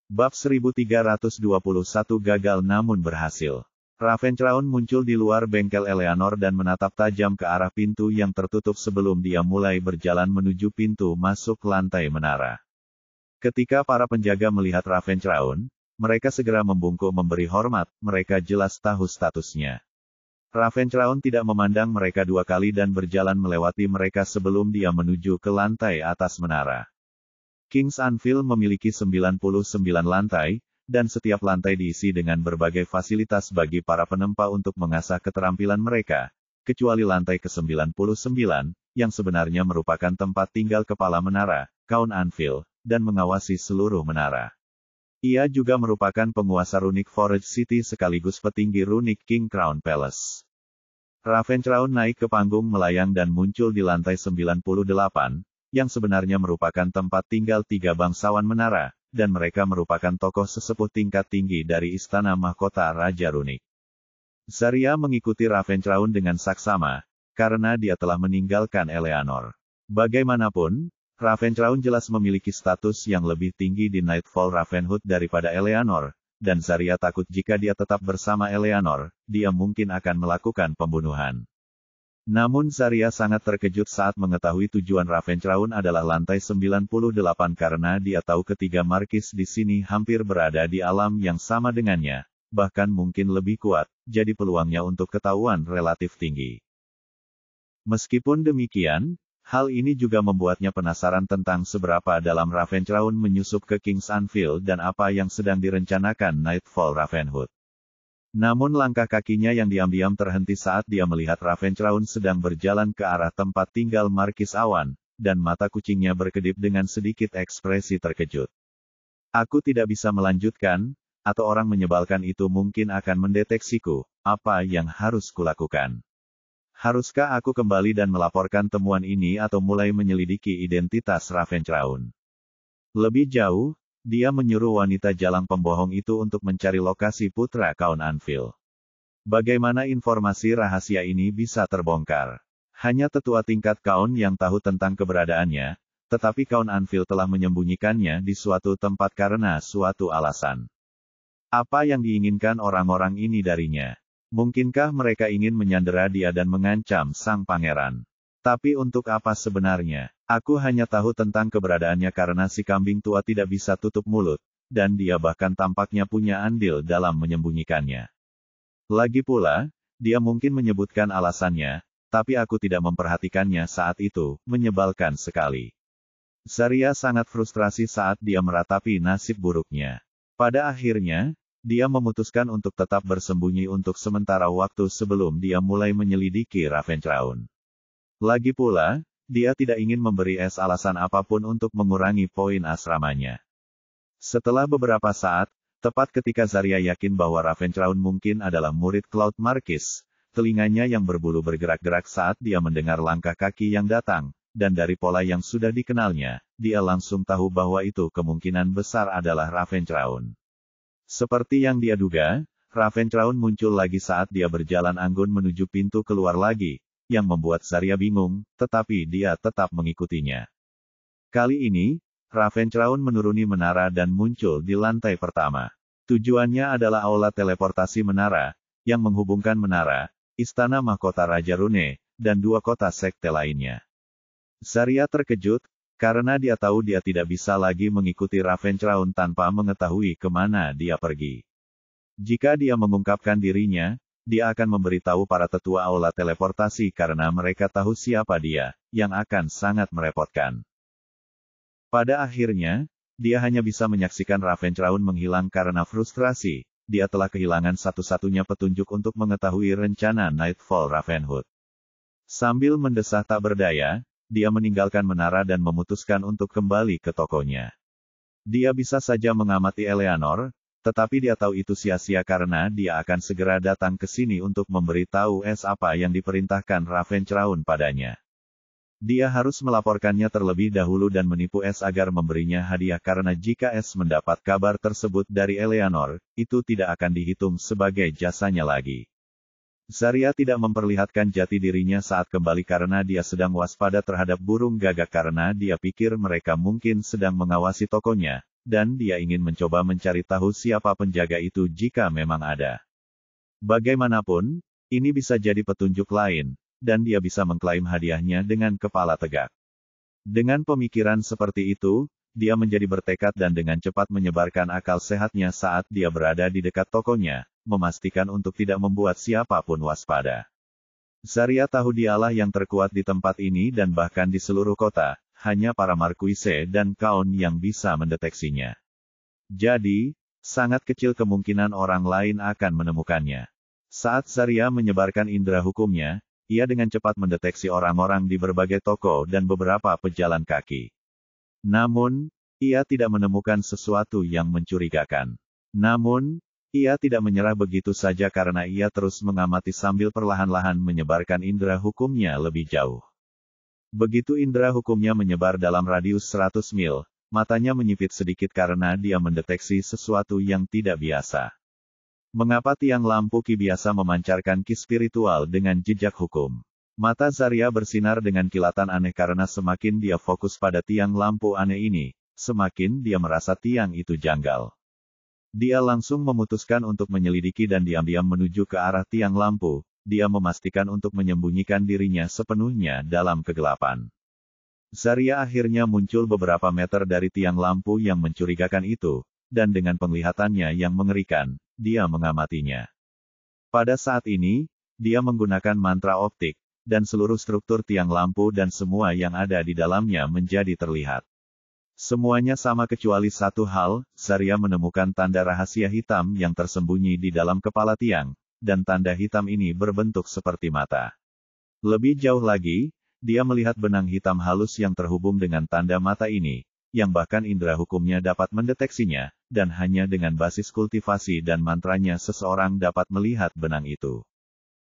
Bab 1321 gagal namun berhasil. Ravenscrawn muncul di luar bengkel Eleanor dan menatap tajam ke arah pintu yang tertutup sebelum dia mulai berjalan menuju pintu masuk lantai menara. Ketika para penjaga melihat Ravenscrawn, mereka segera membungkuk memberi hormat, mereka jelas tahu statusnya. Ravenscrawn tidak memandang mereka dua kali dan berjalan melewati mereka sebelum dia menuju ke lantai atas menara. King's Anvil memiliki 99 lantai, dan setiap lantai diisi dengan berbagai fasilitas bagi para penempa untuk mengasah keterampilan mereka, kecuali lantai ke-99, yang sebenarnya merupakan tempat tinggal kepala menara, Count Anvil, dan mengawasi seluruh menara. Ia juga merupakan penguasa Runic Forge City sekaligus petinggi Runic King Crown Palace. Ravenscrawn naik ke panggung melayang dan muncul di lantai 98, yang sebenarnya merupakan tempat tinggal 3 bangsawan menara, dan mereka merupakan tokoh sesepuh tingkat tinggi dari Istana Mahkota Raja Runic. Zarya mengikuti Ravenscrawn dengan saksama, karena dia telah meninggalkan Eleanor. Bagaimanapun, Ravenscrawn jelas memiliki status yang lebih tinggi di Nightfall Ravenwood daripada Eleanor, dan Zarya takut jika dia tetap bersama Eleanor, dia mungkin akan melakukan pembunuhan. Namun Zarya sangat terkejut saat mengetahui tujuan Ravenscrawn adalah lantai 98 karena dia tahu ketiga markis di sini hampir berada di alam yang sama dengannya, bahkan mungkin lebih kuat, jadi peluangnya untuk ketahuan relatif tinggi. Meskipun demikian, hal ini juga membuatnya penasaran tentang seberapa dalam Ravenscrawn menyusup ke King's Anvil dan apa yang sedang direncanakan Nightfall Ravenwood. Namun langkah kakinya yang diam-diam terhenti saat dia melihat Ravenscrawn sedang berjalan ke arah tempat tinggal Markis Awan, dan mata kucingnya berkedip dengan sedikit ekspresi terkejut. Aku tidak bisa melanjutkan, atau orang menyebalkan itu mungkin akan mendeteksiku, apa yang harus kulakukan. Haruskah aku kembali dan melaporkan temuan ini atau mulai menyelidiki identitas Ravenscrawn? Lebih jauh, dia menyuruh wanita jalang pembohong itu untuk mencari lokasi putra Count Anvil. Bagaimana informasi rahasia ini bisa terbongkar? Hanya tetua tingkat Count yang tahu tentang keberadaannya, tetapi Count Anvil telah menyembunyikannya di suatu tempat karena suatu alasan. Apa yang diinginkan orang-orang ini darinya? Mungkinkah mereka ingin menyandera dia dan mengancam sang pangeran? Tapi untuk apa sebenarnya? Aku hanya tahu tentang keberadaannya karena si kambing tua tidak bisa tutup mulut, dan dia bahkan tampaknya punya andil dalam menyembunyikannya. Lagi pula, dia mungkin menyebutkan alasannya, tapi aku tidak memperhatikannya saat itu, menyebalkan sekali. Zarya sangat frustrasi saat dia meratapi nasib buruknya. Pada akhirnya, dia memutuskan untuk tetap bersembunyi untuk sementara waktu sebelum dia mulai menyelidiki Ravenscrawn. Lagi pula, dia tidak ingin memberi alasan apapun untuk mengurangi poin asramanya. Setelah beberapa saat, tepat ketika Zarya yakin bahwa Ravenscrawn mungkin adalah murid Cloud Marquis, telinganya yang berbulu bergerak-gerak saat dia mendengar langkah kaki yang datang, dan dari pola yang sudah dikenalnya, dia langsung tahu bahwa itu kemungkinan besar adalah Ravenscrawn. Seperti yang dia duga, Ravenscrawn muncul lagi saat dia berjalan anggun menuju pintu keluar lagi, yang membuat Zarya bingung, tetapi dia tetap mengikutinya. Kali ini, Ravenscrawn menuruni menara dan muncul di lantai pertama. Tujuannya adalah aula teleportasi menara, yang menghubungkan menara, Istana Mahkota Raja Rune, dan 2 kota sekte lainnya. Zarya terkejut, karena dia tahu dia tidak bisa lagi mengikuti Ravenscrawn tanpa mengetahui kemana dia pergi. Jika dia mengungkapkan dirinya, dia akan memberitahu para tetua aula teleportasi karena mereka tahu siapa dia, yang akan sangat merepotkan. Pada akhirnya, dia hanya bisa menyaksikan Ravenscrawn menghilang karena frustrasi, dia telah kehilangan satu-satunya petunjuk untuk mengetahui rencana Nightfall Ravenwood. Sambil mendesah tak berdaya, dia meninggalkan menara dan memutuskan untuk kembali ke tokonya. Dia bisa saja mengamati Eleanor, tetapi dia tahu itu sia-sia karena dia akan segera datang ke sini untuk memberitahu apa yang diperintahkan Ravenscrawn padanya. Dia harus melaporkannya terlebih dahulu dan menipu agar memberinya hadiah karena jika mendapat kabar tersebut dari Eleanor, itu tidak akan dihitung sebagai jasanya lagi. Zarya tidak memperlihatkan jati dirinya saat kembali karena dia sedang waspada terhadap burung gagak karena dia pikir mereka mungkin sedang mengawasi tokonya, dan dia ingin mencoba mencari tahu siapa penjaga itu jika memang ada. Bagaimanapun, ini bisa jadi petunjuk lain, dan dia bisa mengklaim hadiahnya dengan kepala tegak. Dengan pemikiran seperti itu, dia menjadi bertekad dan dengan cepat menyebarkan akal sehatnya saat dia berada di dekat tokonya, memastikan untuk tidak membuat siapapun waspada. Zarya tahu dialah yang terkuat di tempat ini dan bahkan di seluruh kota, hanya para markuise dan kaun yang bisa mendeteksinya. Jadi, sangat kecil kemungkinan orang lain akan menemukannya. Saat Zarya menyebarkan indera hukumnya, ia dengan cepat mendeteksi orang-orang di berbagai toko dan beberapa pejalan kaki. Namun, ia tidak menemukan sesuatu yang mencurigakan. Namun, ia tidak menyerah begitu saja karena ia terus mengamati sambil perlahan-lahan menyebarkan indera hukumnya lebih jauh. Begitu indera hukumnya menyebar dalam radius 100 mil, matanya menyipit sedikit karena dia mendeteksi sesuatu yang tidak biasa. Mengapa tiang lampu ki biasa memancarkan ki spiritual dengan jejak hukum? Mata Zarya bersinar dengan kilatan aneh karena semakin dia fokus pada tiang lampu aneh ini, semakin dia merasa tiang itu janggal. Dia langsung memutuskan untuk menyelidiki dan diam-diam menuju ke arah tiang lampu. Dia memastikan untuk menyembunyikan dirinya sepenuhnya dalam kegelapan. Zarya akhirnya muncul beberapa meter dari tiang lampu yang mencurigakan itu, dan dengan penglihatannya yang mengerikan, dia mengamatinya. Pada saat ini, dia menggunakan mantra optik, dan seluruh struktur tiang lampu dan semua yang ada di dalamnya menjadi terlihat. Semuanya sama kecuali satu hal, Zarya menemukan tanda rahasia hitam yang tersembunyi di dalam kepala tiang, dan tanda hitam ini berbentuk seperti mata. Lebih jauh lagi, dia melihat benang hitam halus yang terhubung dengan tanda mata ini, yang bahkan indera hukumnya dapat mendeteksinya, dan hanya dengan basis kultivasi dan mantranya seseorang dapat melihat benang itu.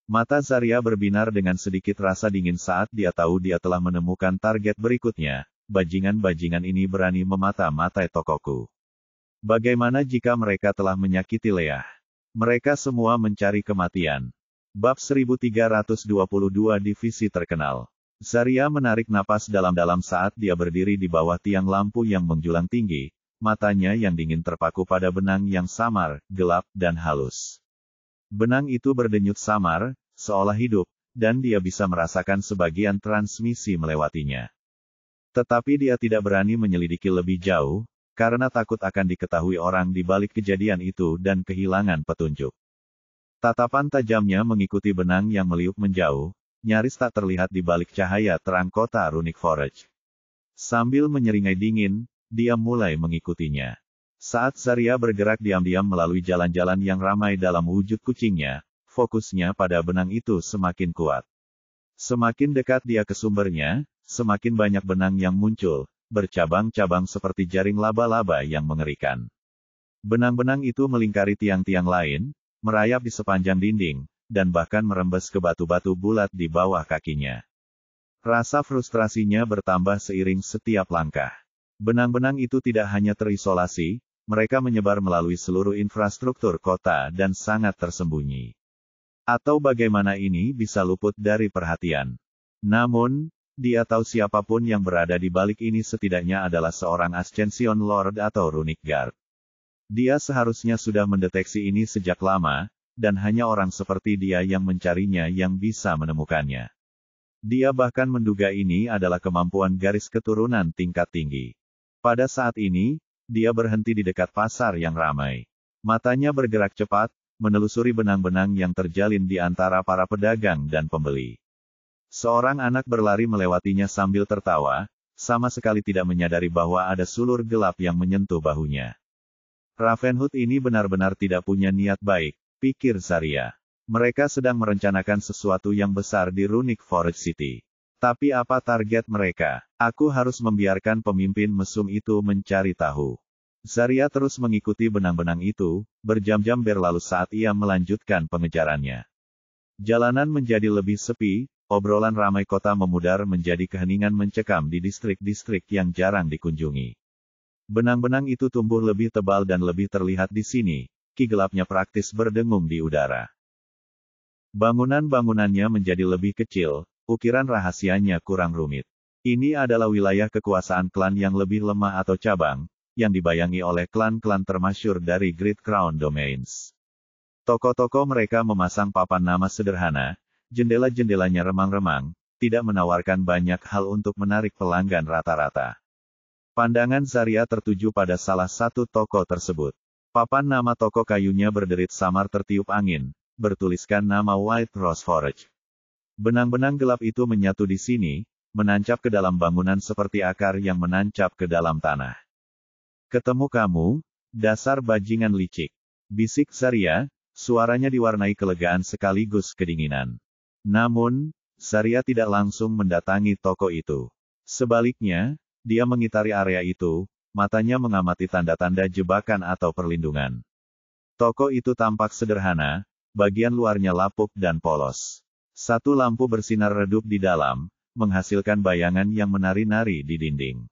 Mata Zarya berbinar dengan sedikit rasa dingin saat dia tahu dia telah menemukan target berikutnya. Bajingan-bajingan ini berani memata-matai tokoku. Bagaimana jika mereka telah menyakiti Leah? Mereka semua mencari kematian. Bab 1322 Divisi Terkenal. Zarya menarik napas dalam-dalam saat dia berdiri di bawah tiang lampu yang menjulang tinggi, matanya yang dingin terpaku pada benang yang samar, gelap, dan halus. Benang itu berdenyut samar, seolah hidup, dan dia bisa merasakan sebagian transmisi melewatinya. Tetapi dia tidak berani menyelidiki lebih jauh, karena takut akan diketahui orang di balik kejadian itu dan kehilangan petunjuk. Tatapan tajamnya mengikuti benang yang meliuk menjauh, nyaris tak terlihat di balik cahaya terang kota Runic Forge. Sambil menyeringai dingin, dia mulai mengikutinya. Saat Zarya bergerak diam-diam melalui jalan-jalan yang ramai dalam wujud kucingnya, fokusnya pada benang itu semakin kuat. Semakin dekat dia ke sumbernya, semakin banyak benang yang muncul, bercabang-cabang seperti jaring laba-laba yang mengerikan. Benang-benang itu melingkari tiang-tiang lain, merayap di sepanjang dinding, dan bahkan merembes ke batu-batu bulat di bawah kakinya. Rasa frustrasinya bertambah seiring setiap langkah. Benang-benang itu tidak hanya terisolasi, mereka menyebar melalui seluruh infrastruktur kota dan sangat tersembunyi. Atau bagaimana ini bisa luput dari perhatian? Namun, dia tahu siapapun yang berada di balik ini setidaknya adalah seorang Ascension Lord atau Runic Guard. Dia seharusnya sudah mendeteksi ini sejak lama, dan hanya orang seperti dia yang mencarinya yang bisa menemukannya. Dia bahkan menduga ini adalah kemampuan garis keturunan tingkat tinggi. Pada saat ini, dia berhenti di dekat pasar yang ramai. Matanya bergerak cepat, menelusuri benang-benang yang terjalin di antara para pedagang dan pembeli. Seorang anak berlari melewatinya sambil tertawa, sama sekali tidak menyadari bahwa ada sulur gelap yang menyentuh bahunya. Ravenhood ini benar-benar tidak punya niat baik, pikir Zarya. Mereka sedang merencanakan sesuatu yang besar di Runic Forge City. Tapi apa target mereka? Aku harus membiarkan pemimpin mesum itu mencari tahu. Zarya terus mengikuti benang-benang itu, berjam-jam berlalu saat ia melanjutkan pengejarannya. Jalanan menjadi lebih sepi, obrolan ramai kota memudar menjadi keheningan mencekam di distrik-distrik yang jarang dikunjungi. Benang-benang itu tumbuh lebih tebal dan lebih terlihat di sini, ki gelapnya praktis berdengung di udara. Bangunan-bangunannya menjadi lebih kecil, ukiran rahasianya kurang rumit. Ini adalah wilayah kekuasaan klan yang lebih lemah atau cabang, yang dibayangi oleh klan-klan termasyhur dari Great Crown Domains. Toko-toko mereka memasang papan nama sederhana, jendela-jendelanya remang-remang, tidak menawarkan banyak hal untuk menarik pelanggan rata-rata. Pandangan Zarya tertuju pada salah satu toko tersebut. Papan nama toko kayunya berderit samar tertiup angin, bertuliskan nama White Rose Forge. Benang-benang gelap itu menyatu di sini, menancap ke dalam bangunan seperti akar yang menancap ke dalam tanah. "Ketemu kamu, dasar bajingan licik," bisik Zarya, suaranya diwarnai kelegaan sekaligus kedinginan. Namun, Zarya tidak langsung mendatangi toko itu. Sebaliknya, dia mengitari area itu, matanya mengamati tanda-tanda jebakan atau perlindungan. Toko itu tampak sederhana, bagian luarnya lapuk dan polos. Satu lampu bersinar redup di dalam, menghasilkan bayangan yang menari-nari di dinding.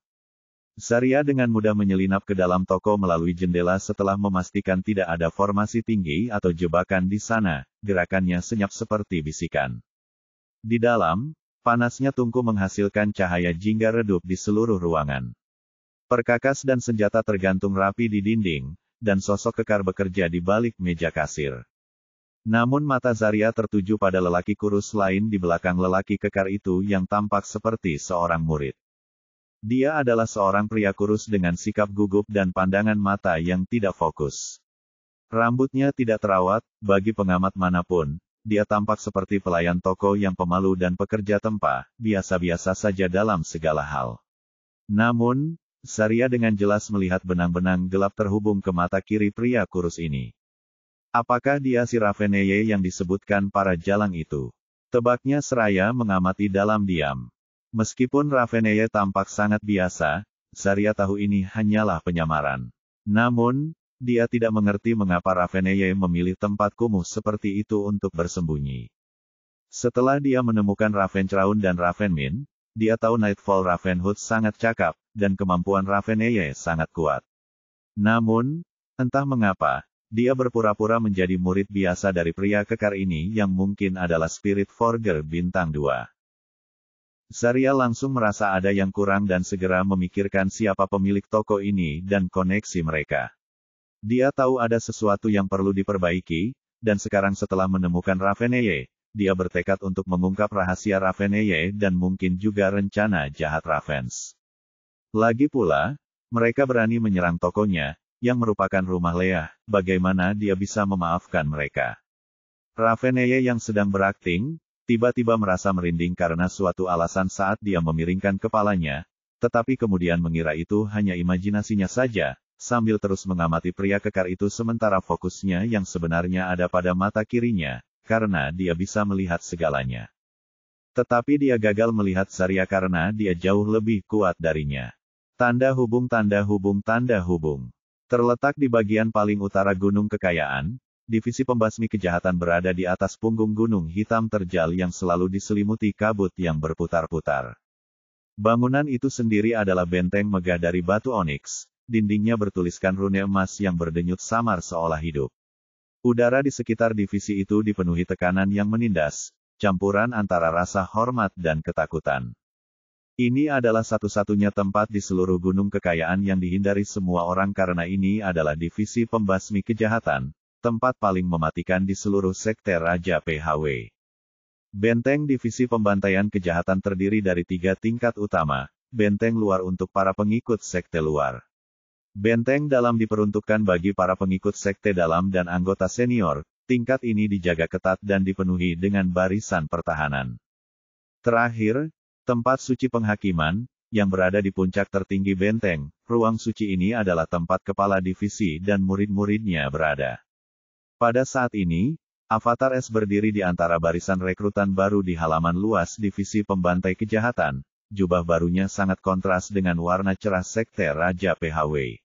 Zarya dengan mudah menyelinap ke dalam toko melalui jendela setelah memastikan tidak ada formasi tinggi atau jebakan di sana, gerakannya senyap seperti bisikan. Di dalam, panasnya tungku menghasilkan cahaya jingga redup di seluruh ruangan. Perkakas dan senjata tergantung rapi di dinding, dan sosok kekar bekerja di balik meja kasir. Namun mata Zarya tertuju pada lelaki kurus lain di belakang lelaki kekar itu yang tampak seperti seorang murid. Dia adalah seorang pria kurus dengan sikap gugup dan pandangan mata yang tidak fokus. Rambutnya tidak terawat, bagi pengamat manapun, dia tampak seperti pelayan toko yang pemalu dan pekerja tempa, biasa-biasa saja dalam segala hal. Namun, Zarya dengan jelas melihat benang-benang gelap terhubung ke mata kiri pria kurus ini. Apakah dia si Raveneye yang disebutkan para jalang itu? Tebaknya seraya mengamati dalam diam. Meskipun Raveneye tampak sangat biasa, Zarya tahu ini hanyalah penyamaran. Namun, dia tidak mengerti mengapa Raveneye memilih tempat kumuh seperti itu untuk bersembunyi. Setelah dia menemukan Ravencrawn dan Ravenmin, dia tahu Nightfall Ravenhood sangat cakap, dan kemampuan Raveneye sangat kuat. Namun, entah mengapa, dia berpura-pura menjadi murid biasa dari pria kekar ini yang mungkin adalah Spirit Forger bintang 2. Zarya langsung merasa ada yang kurang dan segera memikirkan siapa pemilik toko ini dan koneksi mereka. Dia tahu ada sesuatu yang perlu diperbaiki, dan sekarang setelah menemukan Raveneye, dia bertekad untuk mengungkap rahasia Raveneye dan mungkin juga rencana jahat Ravens. Lagi pula, mereka berani menyerang tokonya, yang merupakan rumah Leah, bagaimana dia bisa memaafkan mereka. Raveneye yang sedang berakting, tiba-tiba merasa merinding karena suatu alasan saat dia memiringkan kepalanya, tetapi kemudian mengira itu hanya imajinasinya saja, sambil terus mengamati pria kekar itu sementara fokusnya yang sebenarnya ada pada mata kirinya, karena dia bisa melihat segalanya. Tetapi dia gagal melihat Zarya karena dia jauh lebih kuat darinya. Tanda hubung tanda hubung tanda hubung. Terletak di bagian paling utara Gunung Kekayaan, divisi pembasmi kejahatan berada di atas punggung gunung hitam terjal yang selalu diselimuti kabut yang berputar-putar. Bangunan itu sendiri adalah benteng megah dari batu onyx, dindingnya bertuliskan rune emas yang berdenyut samar seolah hidup. Udara di sekitar divisi itu dipenuhi tekanan yang menindas, campuran antara rasa hormat dan ketakutan. Ini adalah satu-satunya tempat di seluruh Gunung Kekayaan yang dihindari semua orang karena ini adalah divisi pembasmi kejahatan, tempat paling mematikan di seluruh sekte Raja PHW. Benteng divisi pembantaian kejahatan terdiri dari 3 tingkat utama, benteng luar untuk para pengikut sekte luar. Benteng dalam diperuntukkan bagi para pengikut sekte dalam dan anggota senior, tingkat ini dijaga ketat dan dipenuhi dengan barisan pertahanan. Terakhir, tempat suci penghakiman, yang berada di puncak tertinggi benteng, ruang suci ini adalah tempat kepala divisi dan murid-muridnya berada. Pada saat ini, Avatar S berdiri di antara barisan rekrutan baru di halaman luas divisi pembantai kejahatan, jubah barunya sangat kontras dengan warna cerah sekte Raja PHW.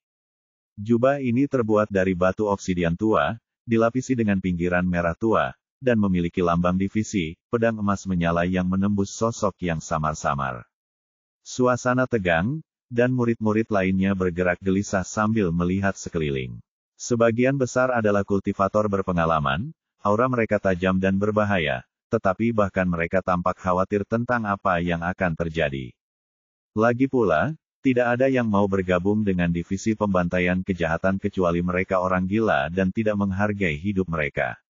Jubah ini terbuat dari batu obsidian tua, dilapisi dengan pinggiran merah tua, dan memiliki lambang divisi, pedang emas menyala yang menembus sosok yang samar-samar. Suasana tegang, dan murid-murid lainnya bergerak gelisah sambil melihat sekeliling. Sebagian besar adalah kultivator berpengalaman, aura mereka tajam dan berbahaya, tetapi bahkan mereka tampak khawatir tentang apa yang akan terjadi. Lagi pula, Tidak ada yang mau bergabung dengan divisi pembantaian kejahatan kecuali mereka orang gila dan tidak menghargai hidup mereka.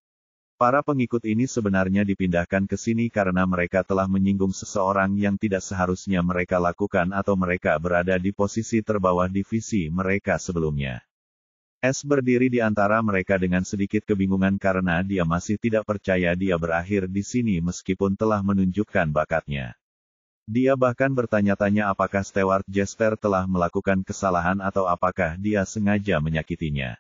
Para pengikut ini sebenarnya dipindahkan ke sini karena mereka telah menyinggung seseorang yang tidak seharusnya mereka lakukan atau mereka berada di posisi terbawah divisi mereka sebelumnya. S berdiri di antara mereka dengan sedikit kebingungan karena dia masih tidak percaya dia berakhir di sini meskipun telah menunjukkan bakatnya. Dia bahkan bertanya-tanya apakah Stewart Jasper telah melakukan kesalahan atau apakah dia sengaja menyakitinya.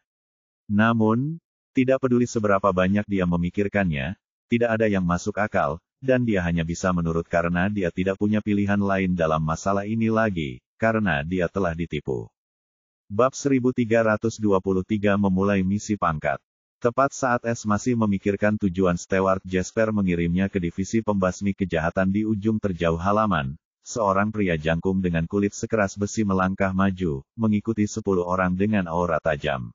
Namun, tidak peduli seberapa banyak dia memikirkannya, tidak ada yang masuk akal, dan dia hanya bisa menurut karena dia tidak punya pilihan lain dalam masalah ini lagi, karena dia telah ditipu. Bab 1323 memulai misi pangkat. Tepat saat S masih memikirkan tujuan Stewart Jasper mengirimnya ke divisi pembasmi kejahatan di ujung terjauh halaman, seorang pria jangkung dengan kulit sekeras besi melangkah maju, mengikuti 10 orang dengan aura tajam.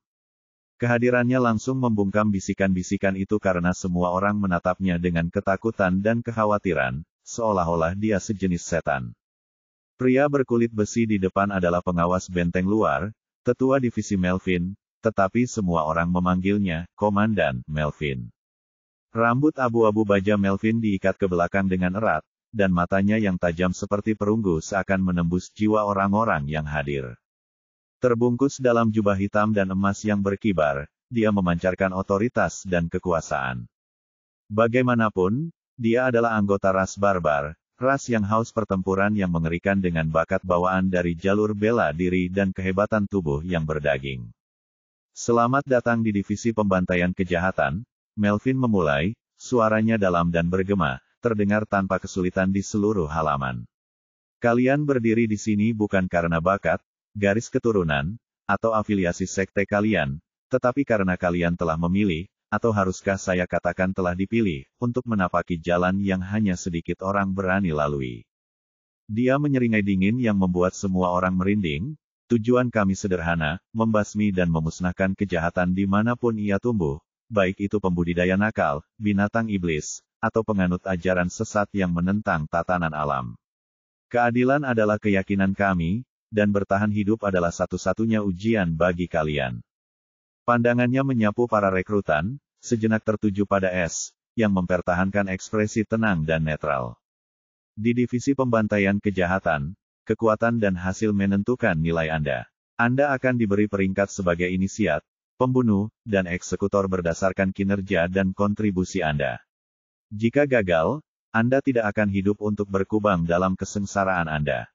Kehadirannya langsung membungkam bisikan-bisikan itu karena semua orang menatapnya dengan ketakutan dan kekhawatiran, seolah-olah dia sejenis setan. Pria berkulit besi di depan adalah pengawas benteng luar, tetua divisi Melvin, tetapi semua orang memanggilnya Komandan Melvin. Rambut abu-abu baja Melvin diikat ke belakang dengan erat, dan matanya yang tajam seperti perunggu seakan menembus jiwa orang-orang yang hadir. Terbungkus dalam jubah hitam dan emas yang berkibar, dia memancarkan otoritas dan kekuasaan. Bagaimanapun, dia adalah anggota ras barbar, ras yang haus pertempuran yang mengerikan dengan bakat bawaan dari jalur bela diri dan kehebatan tubuh yang berdaging. Selamat datang di divisi pembantaian kejahatan, Melvin memulai, suaranya dalam dan bergema, terdengar tanpa kesulitan di seluruh halaman. Kalian berdiri di sini bukan karena bakat, garis keturunan, atau afiliasi sekte kalian, tetapi karena kalian telah memilih, atau haruskah saya katakan telah dipilih, untuk menapaki jalan yang hanya sedikit orang berani lalui. Dia menyeringai dingin yang membuat semua orang merinding. Tujuan kami sederhana, membasmi dan memusnahkan kejahatan dimanapun ia tumbuh, baik itu pembudidaya nakal, binatang iblis, atau penganut ajaran sesat yang menentang tatanan alam. Keadilan adalah keyakinan kami, dan bertahan hidup adalah satu-satunya ujian bagi kalian. Pandangannya menyapu para rekrutan, sejenak tertuju pada S, yang mempertahankan ekspresi tenang dan netral. Di divisi pembantaian kejahatan, kekuatan dan hasil menentukan nilai Anda. Anda akan diberi peringkat sebagai inisiat, pembunuh, dan eksekutor berdasarkan kinerja dan kontribusi Anda. Jika gagal, Anda tidak akan hidup untuk berkubang dalam kesengsaraan Anda.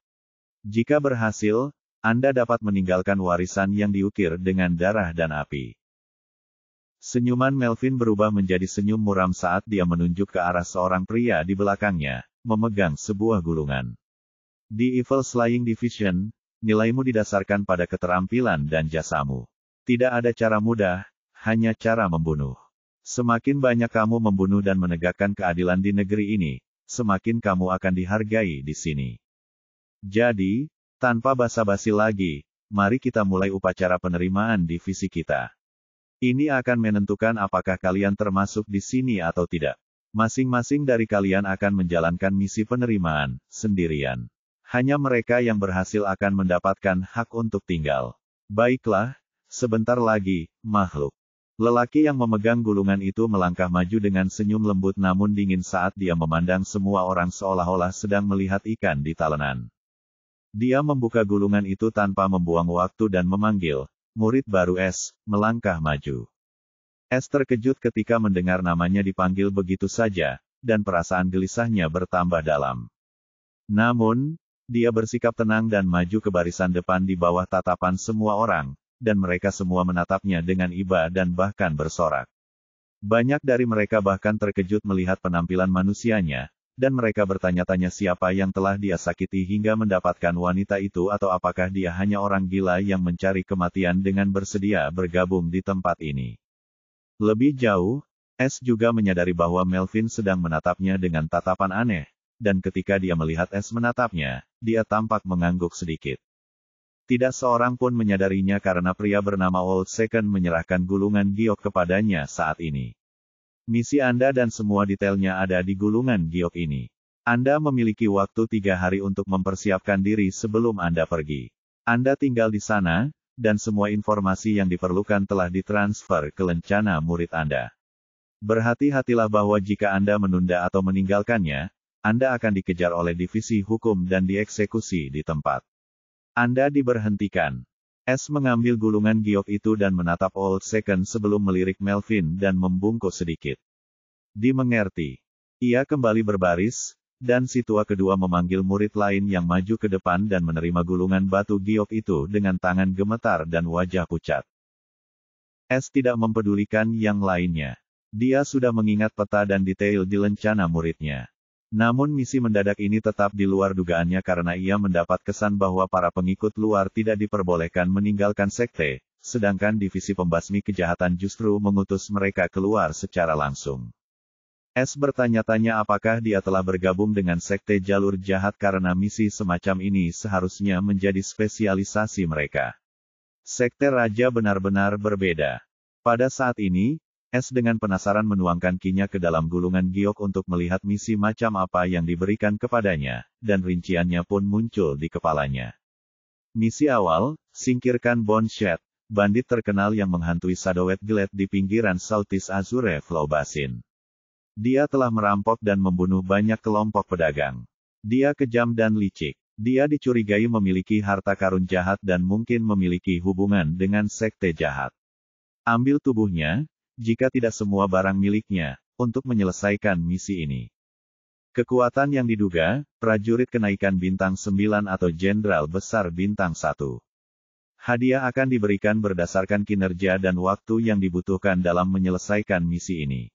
Jika berhasil, Anda dapat meninggalkan warisan yang diukir dengan darah dan api. Senyuman Melvin berubah menjadi senyum muram saat dia menunjuk ke arah seorang pria di belakangnya, memegang sebuah gulungan. Di Evil Slaying Division, nilaimu didasarkan pada keterampilan dan jasamu. Tidak ada cara mudah, hanya cara membunuh. Semakin banyak kamu membunuh dan menegakkan keadilan di negeri ini, semakin kamu akan dihargai di sini. Jadi, tanpa basa-basi lagi, mari kita mulai upacara penerimaan divisi kita. Ini akan menentukan apakah kalian termasuk di sini atau tidak. Masing-masing dari kalian akan menjalankan misi penerimaan, sendirian. Hanya mereka yang berhasil akan mendapatkan hak untuk tinggal. Baiklah, sebentar lagi, makhluk. Lelaki yang memegang gulungan itu melangkah maju dengan senyum lembut namun dingin saat dia memandang semua orang seolah-olah sedang melihat ikan di talenan. Dia membuka gulungan itu tanpa membuang waktu dan memanggil, murid baru S, melangkah maju. S terkejut ketika mendengar namanya dipanggil begitu saja, dan perasaan gelisahnya bertambah dalam. Namun, dia bersikap tenang dan maju ke barisan depan di bawah tatapan semua orang, dan mereka semua menatapnya dengan iba dan bahkan bersorak. Banyak dari mereka bahkan terkejut melihat penampilan manusianya, dan mereka bertanya-tanya siapa yang telah dia sakiti hingga mendapatkan wanita itu atau apakah dia hanya orang gila yang mencari kematian dengan bersedia bergabung di tempat ini. Lebih jauh, S juga menyadari bahwa Melvin sedang menatapnya dengan tatapan aneh, dan ketika dia melihat S menatapnya, dia tampak mengangguk sedikit. Tidak seorang pun menyadarinya karena pria bernama Old Second menyerahkan gulungan giok kepadanya saat ini. Misi Anda dan semua detailnya ada di gulungan giok ini. Anda memiliki waktu 3 hari untuk mempersiapkan diri sebelum Anda pergi. Anda tinggal di sana, dan semua informasi yang diperlukan telah ditransfer ke lencana murid Anda. Berhati-hatilah bahwa jika Anda menunda atau meninggalkannya, Anda akan dikejar oleh divisi hukum dan dieksekusi di tempat. Anda diberhentikan. S mengambil gulungan giok itu dan menatap Old Second sebelum melirik Melvin dan membungkuk sedikit. Dimengerti. Ia kembali berbaris, dan si tua kedua memanggil murid lain yang maju ke depan dan menerima gulungan batu giok itu dengan tangan gemetar dan wajah pucat. S tidak mempedulikan yang lainnya. Dia sudah mengingat peta dan detail di lencana muridnya. Namun misi mendadak ini tetap di luar dugaannya karena ia mendapat kesan bahwa para pengikut luar tidak diperbolehkan meninggalkan sekte, sedangkan divisi pembasmi kejahatan justru mengutus mereka keluar secara langsung. S bertanya-tanya apakah dia telah bergabung dengan sekte jalur jahat karena misi semacam ini seharusnya menjadi spesialisasi mereka. Sekte Raja benar-benar berbeda. Pada saat ini, S dengan penasaran menuangkan kinya ke dalam gulungan giok untuk melihat misi macam apa yang diberikan kepadanya, dan rinciannya pun muncul di kepalanya. Misi awal, singkirkan Bonshet, bandit terkenal yang menghantui Sadowet Glade di pinggiran Southeast Azure Flow Basin. Dia telah merampok dan membunuh banyak kelompok pedagang. Dia kejam dan licik. Dia dicurigai memiliki harta karun jahat dan mungkin memiliki hubungan dengan sekte jahat. Ambil tubuhnya, jika tidak semua barang miliknya, untuk menyelesaikan misi ini. Kekuatan yang diduga, prajurit kenaikan bintang 9 atau jenderal besar bintang 1. Hadiah akan diberikan berdasarkan kinerja dan waktu yang dibutuhkan dalam menyelesaikan misi ini.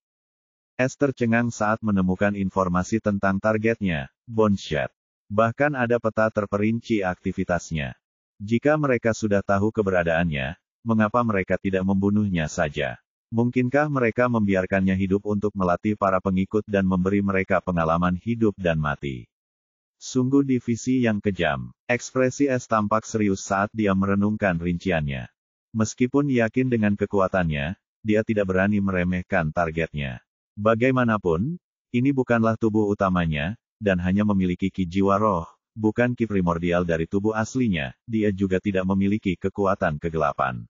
S tercengang saat menemukan informasi tentang targetnya, Bonshet. Bahkan ada peta terperinci aktivitasnya. Jika mereka sudah tahu keberadaannya, mengapa mereka tidak membunuhnya saja? Mungkinkah mereka membiarkannya hidup untuk melatih para pengikut dan memberi mereka pengalaman hidup dan mati? Sungguh divisi yang kejam. Ekspresi S tampak serius saat dia merenungkan rinciannya. Meskipun yakin dengan kekuatannya, dia tidak berani meremehkan targetnya. Bagaimanapun, ini bukanlah tubuh utamanya, dan hanya memiliki ki jiwa roh, bukan ki primordial dari tubuh aslinya, dia juga tidak memiliki kekuatan kegelapan.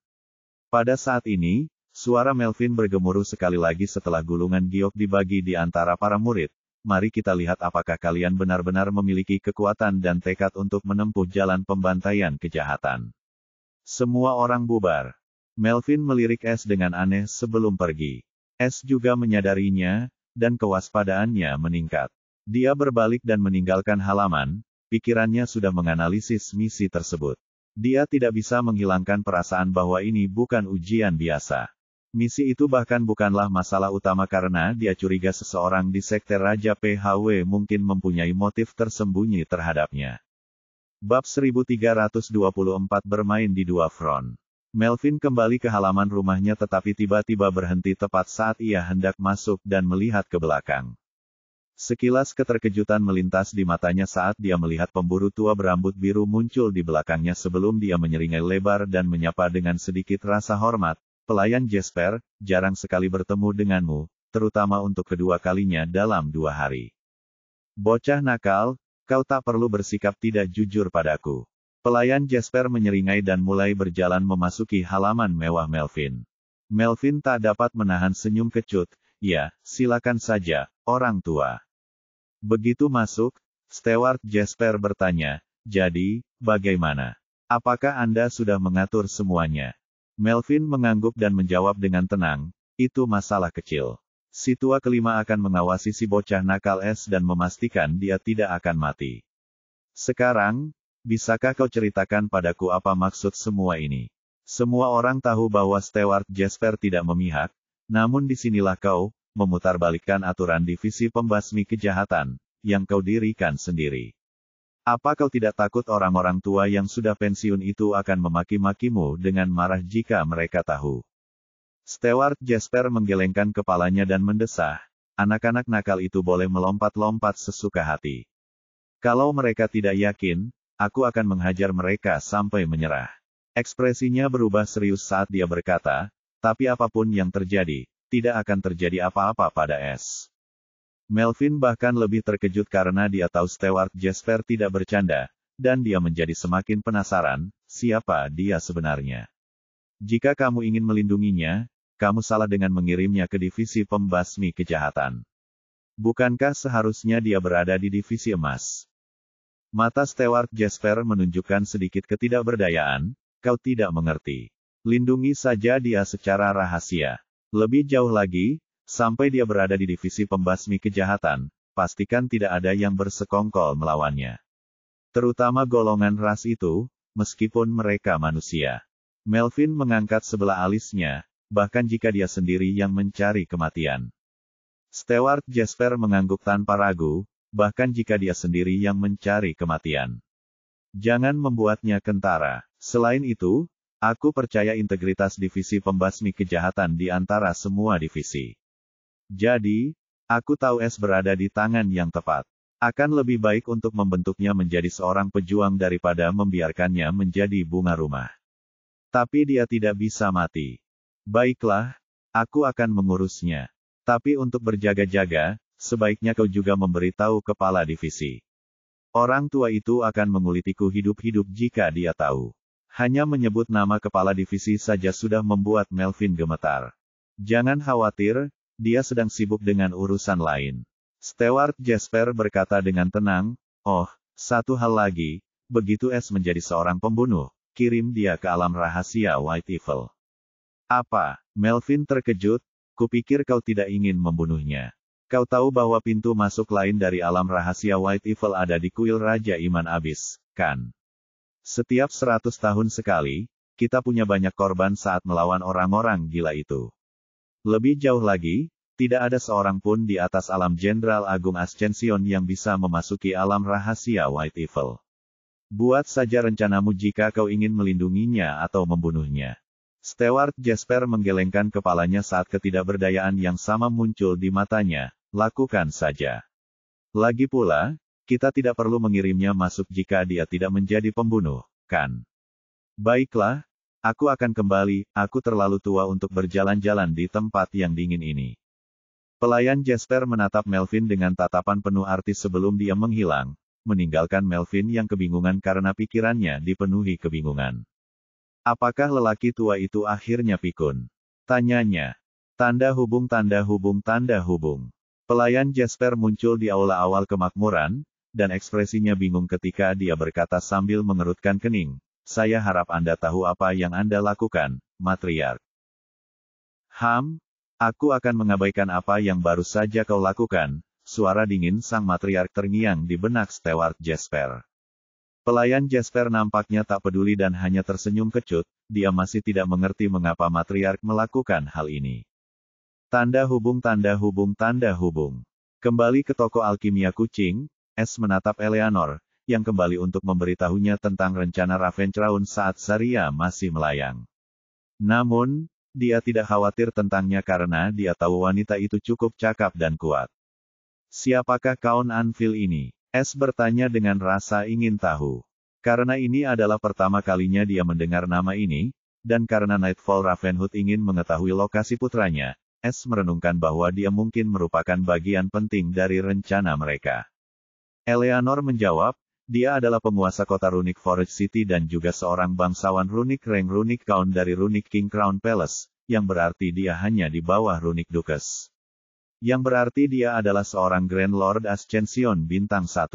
Pada saat ini, suara Melvin bergemuruh sekali lagi setelah gulungan giok dibagi di antara para murid. Mari kita lihat apakah kalian benar-benar memiliki kekuatan dan tekad untuk menempuh jalan pembantaian kejahatan. Semua orang bubar. Melvin melirik S dengan aneh sebelum pergi. S juga menyadarinya, dan kewaspadaannya meningkat. Dia berbalik dan meninggalkan halaman, pikirannya sudah menganalisis misi tersebut. Dia tidak bisa menghilangkan perasaan bahwa ini bukan ujian biasa. Misi itu bahkan bukanlah masalah utama karena dia curiga seseorang di sekte Raja PHW mungkin mempunyai motif tersembunyi terhadapnya. Bab 1324 bermain di dua front. Melvin kembali ke halaman rumahnya tetapi tiba-tiba berhenti tepat saat ia hendak masuk dan melihat ke belakang. Sekilas keterkejutan melintas di matanya saat dia melihat pemburu tua berambut biru muncul di belakangnya sebelum dia menyeringai lebar dan menyapa dengan sedikit rasa hormat. Pelayan Jasper, jarang sekali bertemu denganmu, terutama untuk kedua kalinya dalam 2 hari. Bocah nakal, kau tak perlu bersikap tidak jujur padaku. Pelayan Jasper menyeringai dan mulai berjalan memasuki halaman mewah Melvin. Melvin tak dapat menahan senyum kecut. Ya, silakan saja, orang tua. Begitu masuk, Stewart Jasper bertanya, jadi, bagaimana? Apakah Anda sudah mengatur semuanya? Melvin mengangguk dan menjawab dengan tenang, itu masalah kecil. Si tua kelima akan mengawasi si bocah nakal S dan memastikan dia tidak akan mati. Sekarang, bisakah kau ceritakan padaku apa maksud semua ini? Semua orang tahu bahwa Stewart Jasper tidak memihak, namun disinilah kau, memutarbalikkan aturan divisi pembasmi kejahatan, yang kau dirikan sendiri. Apa kau tidak takut orang-orang tua yang sudah pensiun itu akan memaki-makimu dengan marah jika mereka tahu? Stewart Jasper menggelengkan kepalanya dan mendesah, anak-anak nakal itu boleh melompat-lompat sesuka hati. Kalau mereka tidak yakin, aku akan menghajar mereka sampai menyerah. Ekspresinya berubah serius saat dia berkata, tapi apapun yang terjadi, tidak akan terjadi apa-apa pada S. Melvin bahkan lebih terkejut karena dia tahu Stewart Jasper tidak bercanda, dan dia menjadi semakin penasaran, siapa dia sebenarnya. Jika kamu ingin melindunginya, kamu salah dengan mengirimnya ke divisi pembasmi kejahatan. Bukankah seharusnya dia berada di divisi emas? Mata Stewart Jasper menunjukkan sedikit ketidakberdayaan. Kau tidak mengerti. Lindungi saja dia secara rahasia. Lebih jauh lagi, sampai dia berada di divisi pembasmi kejahatan, pastikan tidak ada yang bersekongkol melawannya. Terutama golongan ras itu, meskipun mereka manusia. Melvin mengangkat sebelah alisnya, bahkan jika dia sendiri yang mencari kematian. Stewart Jasper mengangguk tanpa ragu, bahkan jika dia sendiri yang mencari kematian. Jangan membuatnya kentara. Selain itu, aku percaya integritas divisi pembasmi kejahatan di antara semua divisi. Jadi, aku tahu S berada di tangan yang tepat. Akan lebih baik untuk membentuknya menjadi seorang pejuang daripada membiarkannya menjadi bunga rumah. Tapi dia tidak bisa mati. Baiklah, aku akan mengurusnya. Tapi untuk berjaga-jaga, sebaiknya kau juga memberitahu kepala divisi. Orang tua itu akan mengulitiku hidup-hidup jika dia tahu. Hanya menyebut nama kepala divisi saja sudah membuat Melvin gemetar. Jangan khawatir, dia sedang sibuk dengan urusan lain. Stewart Jasper berkata dengan tenang, oh, satu hal lagi, begitu S menjadi seorang pembunuh, kirim dia ke alam rahasia White Evil. Apa? Melvin terkejut, kupikir kau tidak ingin membunuhnya. Kau tahu bahwa pintu masuk lain dari alam rahasia White Evil ada di kuil Raja Iman Abis, kan? Setiap 100 tahun sekali, kita punya banyak korban saat melawan orang-orang gila itu. Lebih jauh lagi, tidak ada seorang pun di atas alam Jenderal Agung Ascension yang bisa memasuki alam rahasia White Evil. Buat saja rencanamu jika kau ingin melindunginya atau membunuhnya. Stewart Jasper menggelengkan kepalanya saat ketidakberdayaan yang sama muncul di matanya. Lakukan saja. Lagi pula, kita tidak perlu mengirimnya masuk jika dia tidak menjadi pembunuh, kan? Baiklah, aku akan kembali, aku terlalu tua untuk berjalan-jalan di tempat yang dingin ini. Pelayan Jasper menatap Melvin dengan tatapan penuh arti sebelum dia menghilang, meninggalkan Melvin yang kebingungan karena pikirannya dipenuhi kebingungan. Apakah lelaki tua itu akhirnya pikun? Tanyanya. Tanda hubung tanda hubung tanda hubung. Pelayan Jasper muncul di aula awal kemakmuran, dan ekspresinya bingung ketika dia berkata sambil mengerutkan kening, saya harap Anda tahu apa yang Anda lakukan, Matriark. Aku akan mengabaikan apa yang baru saja kau lakukan, suara dingin sang matriark terngiang di benak Stewart Jasper. Pelayan Jasper nampaknya tak peduli dan hanya tersenyum kecut, dia masih tidak mengerti mengapa matriark melakukan hal ini. Tanda hubung tanda hubung tanda hubung. Kembali ke toko alkimia kucing, S menatap Eleanor, yang kembali untuk memberitahunya tentang rencana Ravencrown saat Saria masih melayang. Namun, dia tidak khawatir tentangnya karena dia tahu wanita itu cukup cakap dan kuat. Siapakah Count Anvil ini? S bertanya dengan rasa ingin tahu. Karena ini adalah pertama kalinya dia mendengar nama ini, dan karena Nightfall Ravenhood ingin mengetahui lokasi putranya, S merenungkan bahwa dia mungkin merupakan bagian penting dari rencana mereka. Eleanor menjawab, dia adalah penguasa kota Runic Forest City dan juga seorang bangsawan Runic Rank Runic Count dari Runic King Crown Palace, yang berarti dia hanya di bawah Runic Duchess. Yang berarti dia adalah seorang Grand Lord Ascension bintang 1.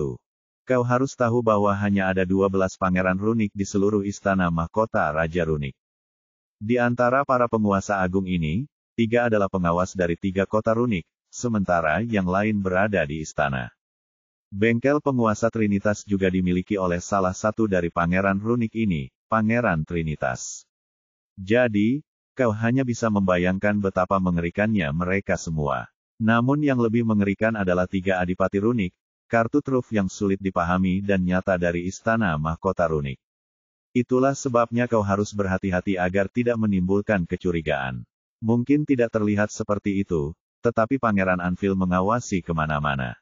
Kau harus tahu bahwa hanya ada 12 pangeran Runic di seluruh istana mahkota Raja Runic. Di antara para penguasa agung ini, 3 adalah pengawas dari 3 kota Runic, sementara yang lain berada di istana. Bengkel penguasa Trinitas juga dimiliki oleh salah satu dari pangeran Runic ini, Pangeran Trinitas. Jadi, kau hanya bisa membayangkan betapa mengerikannya mereka semua. Namun yang lebih mengerikan adalah 3 adipati Runic, kartu truf yang sulit dipahami dan nyata dari istana mahkota Runic. Itulah sebabnya kau harus berhati-hati agar tidak menimbulkan kecurigaan. Mungkin tidak terlihat seperti itu, tetapi Pangeran Anvil mengawasi kemana-mana.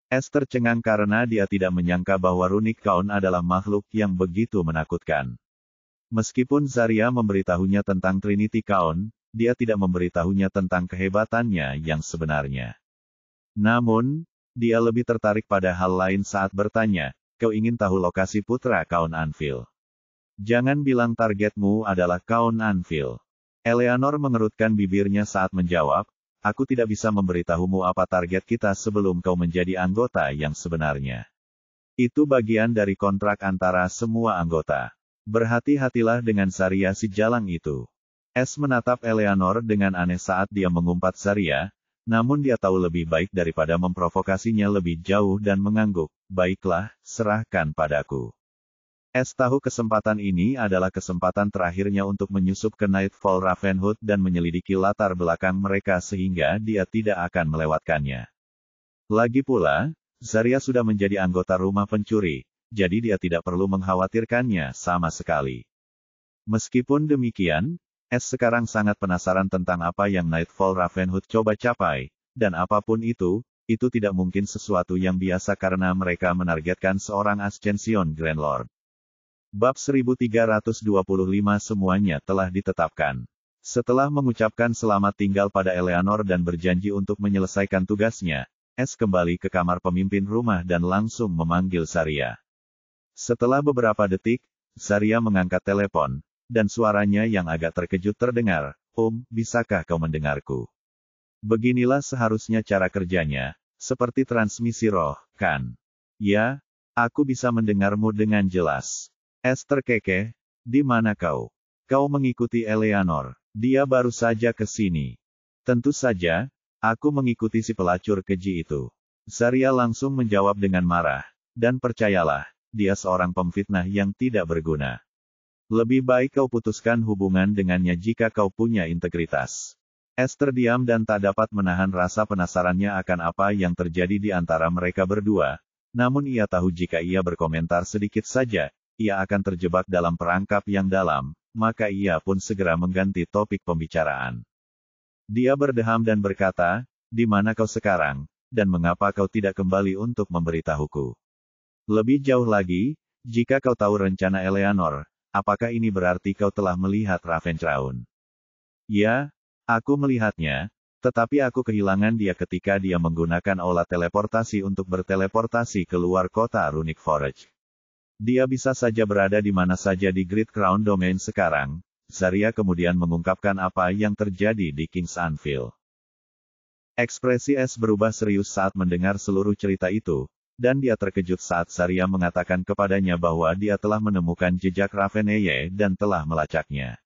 S tercengang karena dia tidak menyangka bahwa Runic Count adalah makhluk yang begitu menakutkan. Meskipun Zarya memberitahunya tentang Trinity Count, dia tidak memberitahunya tentang kehebatannya yang sebenarnya. Namun, dia lebih tertarik pada hal lain saat bertanya, kau ingin tahu lokasi putra Count Anvil? Jangan bilang targetmu adalah Count Anvil. Eleanor mengerutkan bibirnya saat menjawab, aku tidak bisa memberitahumu apa target kita sebelum kau menjadi anggota yang sebenarnya. Itu bagian dari kontrak antara semua anggota. Berhati-hatilah dengan Saria si jalang itu. S menatap Eleanor dengan aneh saat dia mengumpat Saria, namun dia tahu lebih baik daripada memprovokasinya lebih jauh dan mengangguk, baiklah, serahkan padaku. S tahu kesempatan ini adalah kesempatan terakhirnya untuk menyusup ke Nightfall Ravenhood dan menyelidiki latar belakang mereka sehingga dia tidak akan melewatkannya. Lagi pula, Saria sudah menjadi anggota rumah pencuri, jadi dia tidak perlu mengkhawatirkannya sama sekali. Meskipun demikian, S sekarang sangat penasaran tentang apa yang Nightfall Ravenhood coba capai, dan apapun itu tidak mungkin sesuatu yang biasa karena mereka menargetkan seorang Ascension Grand Lord. Bab 1325 semuanya telah ditetapkan. Setelah mengucapkan selamat tinggal pada Eleanor dan berjanji untuk menyelesaikan tugasnya, S kembali ke kamar pemimpin rumah dan langsung memanggil Saria. Setelah beberapa detik, Saria mengangkat telepon, dan suaranya yang agak terkejut terdengar, bisakah kau mendengarku? Beginilah seharusnya cara kerjanya, seperti transmisi roh, kan? Ya, aku bisa mendengarmu dengan jelas. S terkekeh, di mana kau? Kau mengikuti Eleanor. Dia baru saja ke sini. Tentu saja, aku mengikuti si pelacur keji itu. Saria langsung menjawab dengan marah, dan percayalah, dia seorang pemfitnah yang tidak berguna. Lebih baik kau putuskan hubungan dengannya jika kau punya integritas. S terdiam dan tak dapat menahan rasa penasarannya akan apa yang terjadi di antara mereka berdua, namun ia tahu jika ia berkomentar sedikit saja, ia akan terjebak dalam perangkap yang dalam, maka ia pun segera mengganti topik pembicaraan. Dia berdeham dan berkata, di mana kau sekarang, dan mengapa kau tidak kembali untuk memberitahuku? Lebih jauh lagi, jika kau tahu rencana Eleanor, apakah ini berarti kau telah melihat Ravencrown? Ya, aku melihatnya, tetapi aku kehilangan dia ketika dia menggunakan aula teleportasi untuk berteleportasi keluar kota Runic Forge. Dia bisa saja berada di mana saja di Great Crown Domain sekarang. Saria kemudian mengungkapkan apa yang terjadi di King's Anvil. Ekspresi S berubah serius saat mendengar seluruh cerita itu, dan dia terkejut saat Saria mengatakan kepadanya bahwa dia telah menemukan jejak Raveneye dan telah melacaknya.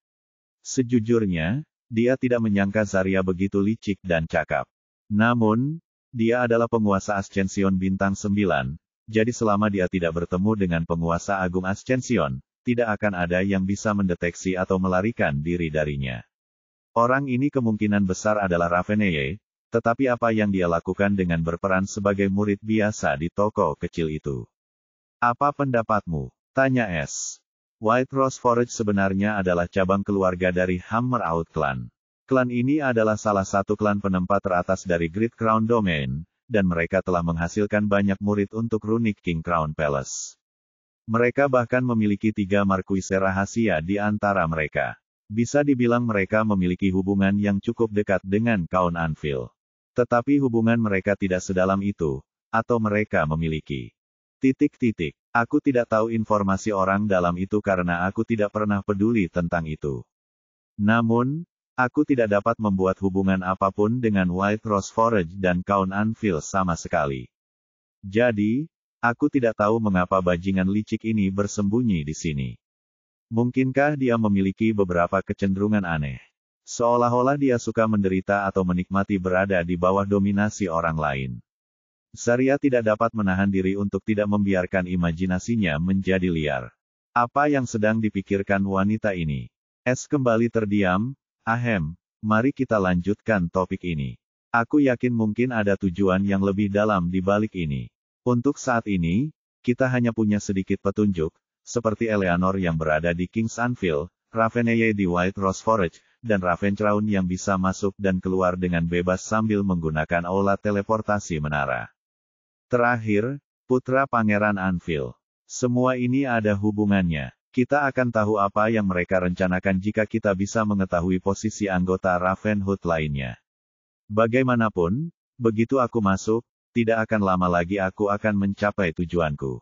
Sejujurnya, dia tidak menyangka Saria begitu licik dan cakap. Namun, dia adalah penguasa Ascension Bintang 9, jadi selama dia tidak bertemu dengan penguasa Agung Ascension, tidak akan ada yang bisa mendeteksi atau melarikan diri darinya. Orang ini kemungkinan besar adalah Raveneye, tetapi apa yang dia lakukan dengan berperan sebagai murid biasa di toko kecil itu? Apa pendapatmu? Tanya S. White Rose Forge sebenarnya adalah cabang keluarga dari Hammer Out Clan. Klan ini adalah salah satu klan penempat teratas dari Great Crown Domain, dan mereka telah menghasilkan banyak murid untuk Runic King Crown Palace. Mereka bahkan memiliki 3 markuise rahasia di antara mereka. Bisa dibilang mereka memiliki hubungan yang cukup dekat dengan Count Anvil. Tetapi hubungan mereka tidak sedalam itu, atau mereka memiliki. Aku tidak tahu informasi orang dalam itu karena aku tidak pernah peduli tentang itu. Namun, aku tidak dapat membuat hubungan apapun dengan White Rose Forge dan Count Anvil sama sekali. Jadi, aku tidak tahu mengapa bajingan licik ini bersembunyi di sini. Mungkinkah dia memiliki beberapa kecenderungan aneh? Seolah-olah dia suka menderita atau menikmati berada di bawah dominasi orang lain. Saria tidak dapat menahan diri untuk tidak membiarkan imajinasinya menjadi liar. Apa yang sedang dipikirkan wanita ini? S kembali terdiam. Mari kita lanjutkan topik ini. Aku yakin mungkin ada tujuan yang lebih dalam di balik ini. Untuk saat ini, kita hanya punya sedikit petunjuk, seperti Eleanor yang berada di King's Anvil, Raveneye di White Rose Forge, dan Ravencrown yang bisa masuk dan keluar dengan bebas sambil menggunakan aula teleportasi menara. Terakhir, putra Pangeran Anvil. Semua ini ada hubungannya. Kita akan tahu apa yang mereka rencanakan jika kita bisa mengetahui posisi anggota Ravenhood lainnya. Bagaimanapun, begitu aku masuk, tidak akan lama lagi aku akan mencapai tujuanku.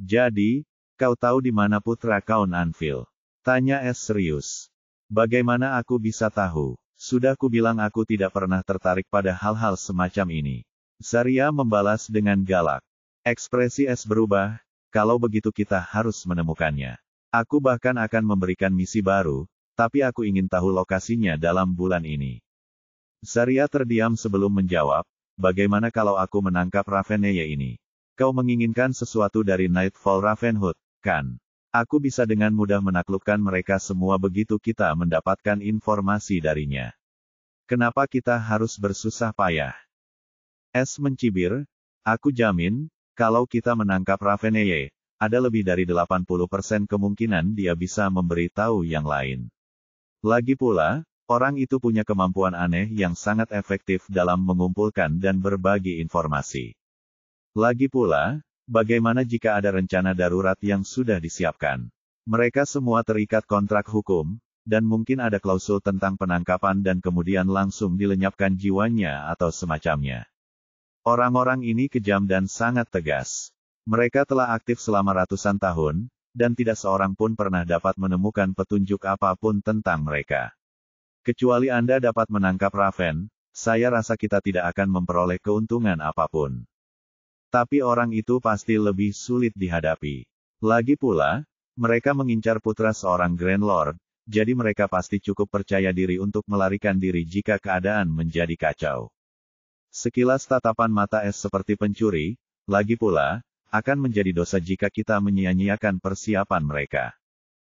Jadi, Kau tahu di mana putra Count Anvil? Tanya S serius. Bagaimana aku bisa tahu? Sudah kubilang aku tidak pernah tertarik pada hal-hal semacam ini. Zarya membalas dengan galak. Ekspresi S berubah, kalau begitu kita harus menemukannya. Aku bahkan akan memberikan misi baru, tapi aku ingin tahu lokasinya dalam bulan ini. Zarya terdiam sebelum menjawab, bagaimana kalau aku menangkap Raveneye ini? Kau menginginkan sesuatu dari Nightfall Ravenhood, kan? Aku bisa dengan mudah menaklukkan mereka semua begitu kita mendapatkan informasi darinya. Kenapa kita harus bersusah payah? S mencibir, aku jamin, kalau kita menangkap Raveneye, ada lebih dari 80% kemungkinan dia bisa memberitahu yang lain. Lagi pula, orang itu punya kemampuan aneh yang sangat efektif dalam mengumpulkan dan berbagi informasi. Lagi pula, bagaimana jika ada rencana darurat yang sudah disiapkan? Mereka semua terikat kontrak hukum, dan mungkin ada klausul tentang penangkapan dan kemudian langsung dilenyapkan jiwanya atau semacamnya. Orang-orang ini kejam dan sangat tegas. Mereka telah aktif selama ratusan tahun, dan tidak seorang pun pernah dapat menemukan petunjuk apapun tentang mereka. Kecuali Anda dapat menangkap Raven, saya rasa kita tidak akan memperoleh keuntungan apapun. Tapi orang itu pasti lebih sulit dihadapi. Lagi pula, mereka mengincar putra seorang Grand Lord, jadi mereka pasti cukup percaya diri untuk melarikan diri jika keadaan menjadi kacau. Sekilas tatapan mata S seperti pencuri, lagi pula, akan menjadi dosa jika kita menyia-nyiakan persiapan mereka.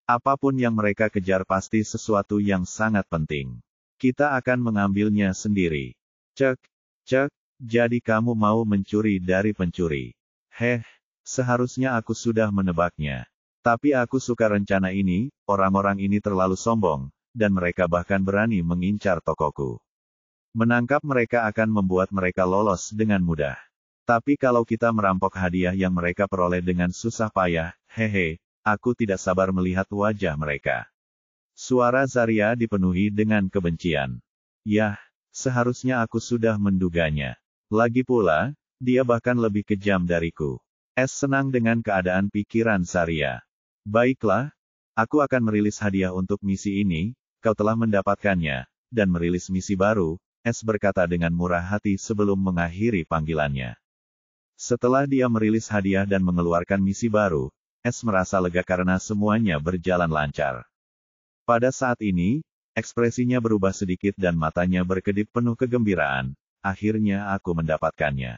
Apapun yang mereka kejar pasti sesuatu yang sangat penting. Kita akan mengambilnya sendiri. Cek, jadi kamu mau mencuri dari pencuri. Seharusnya aku sudah menebaknya. Tapi aku suka rencana ini, orang-orang ini terlalu sombong, dan mereka bahkan berani mengincar tokoku. Menangkap mereka akan membuat mereka lolos dengan mudah. Tapi kalau kita merampok hadiah yang mereka peroleh dengan susah payah, aku tidak sabar melihat wajah mereka. Suara Zarya dipenuhi dengan kebencian. Yah, seharusnya aku sudah menduganya. Lagi pula, dia bahkan lebih kejam dariku. S senang dengan keadaan pikiran Zarya. Baiklah, aku akan merilis hadiah untuk misi ini, kau telah mendapatkannya, dan merilis misi baru, S berkata dengan murah hati sebelum mengakhiri panggilannya. Setelah dia merilis hadiah dan mengeluarkan misi baru, S merasa lega karena semuanya berjalan lancar. Pada saat ini, ekspresinya berubah sedikit dan matanya berkedip penuh kegembiraan. Akhirnya aku mendapatkannya.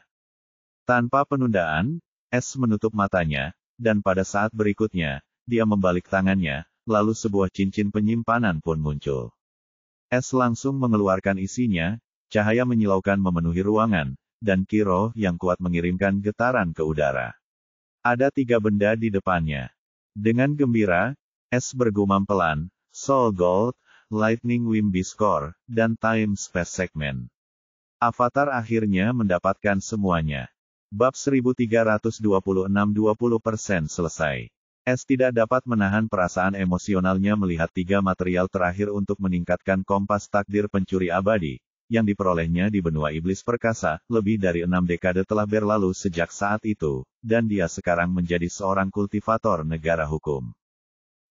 Tanpa penundaan, S menutup matanya, dan pada saat berikutnya, dia membalik tangannya, lalu sebuah cincin penyimpanan pun muncul. S langsung mengeluarkan isinya, cahaya menyilaukan memenuhi ruangan, dan kiroh yang kuat mengirimkan getaran ke udara. Ada 3 benda di depannya. Dengan gembira, S bergumam pelan, Soul Gold, Lightning Wimby Score, dan Time Space Segment. Avatar akhirnya mendapatkan semuanya. Bab 1326 20% selesai. S tidak dapat menahan perasaan emosionalnya melihat 3 material terakhir untuk meningkatkan kompas takdir pencuri abadi, yang diperolehnya di benua iblis perkasa, lebih dari 6 dekade telah berlalu sejak saat itu, dan dia sekarang menjadi seorang kultivator negara hukum.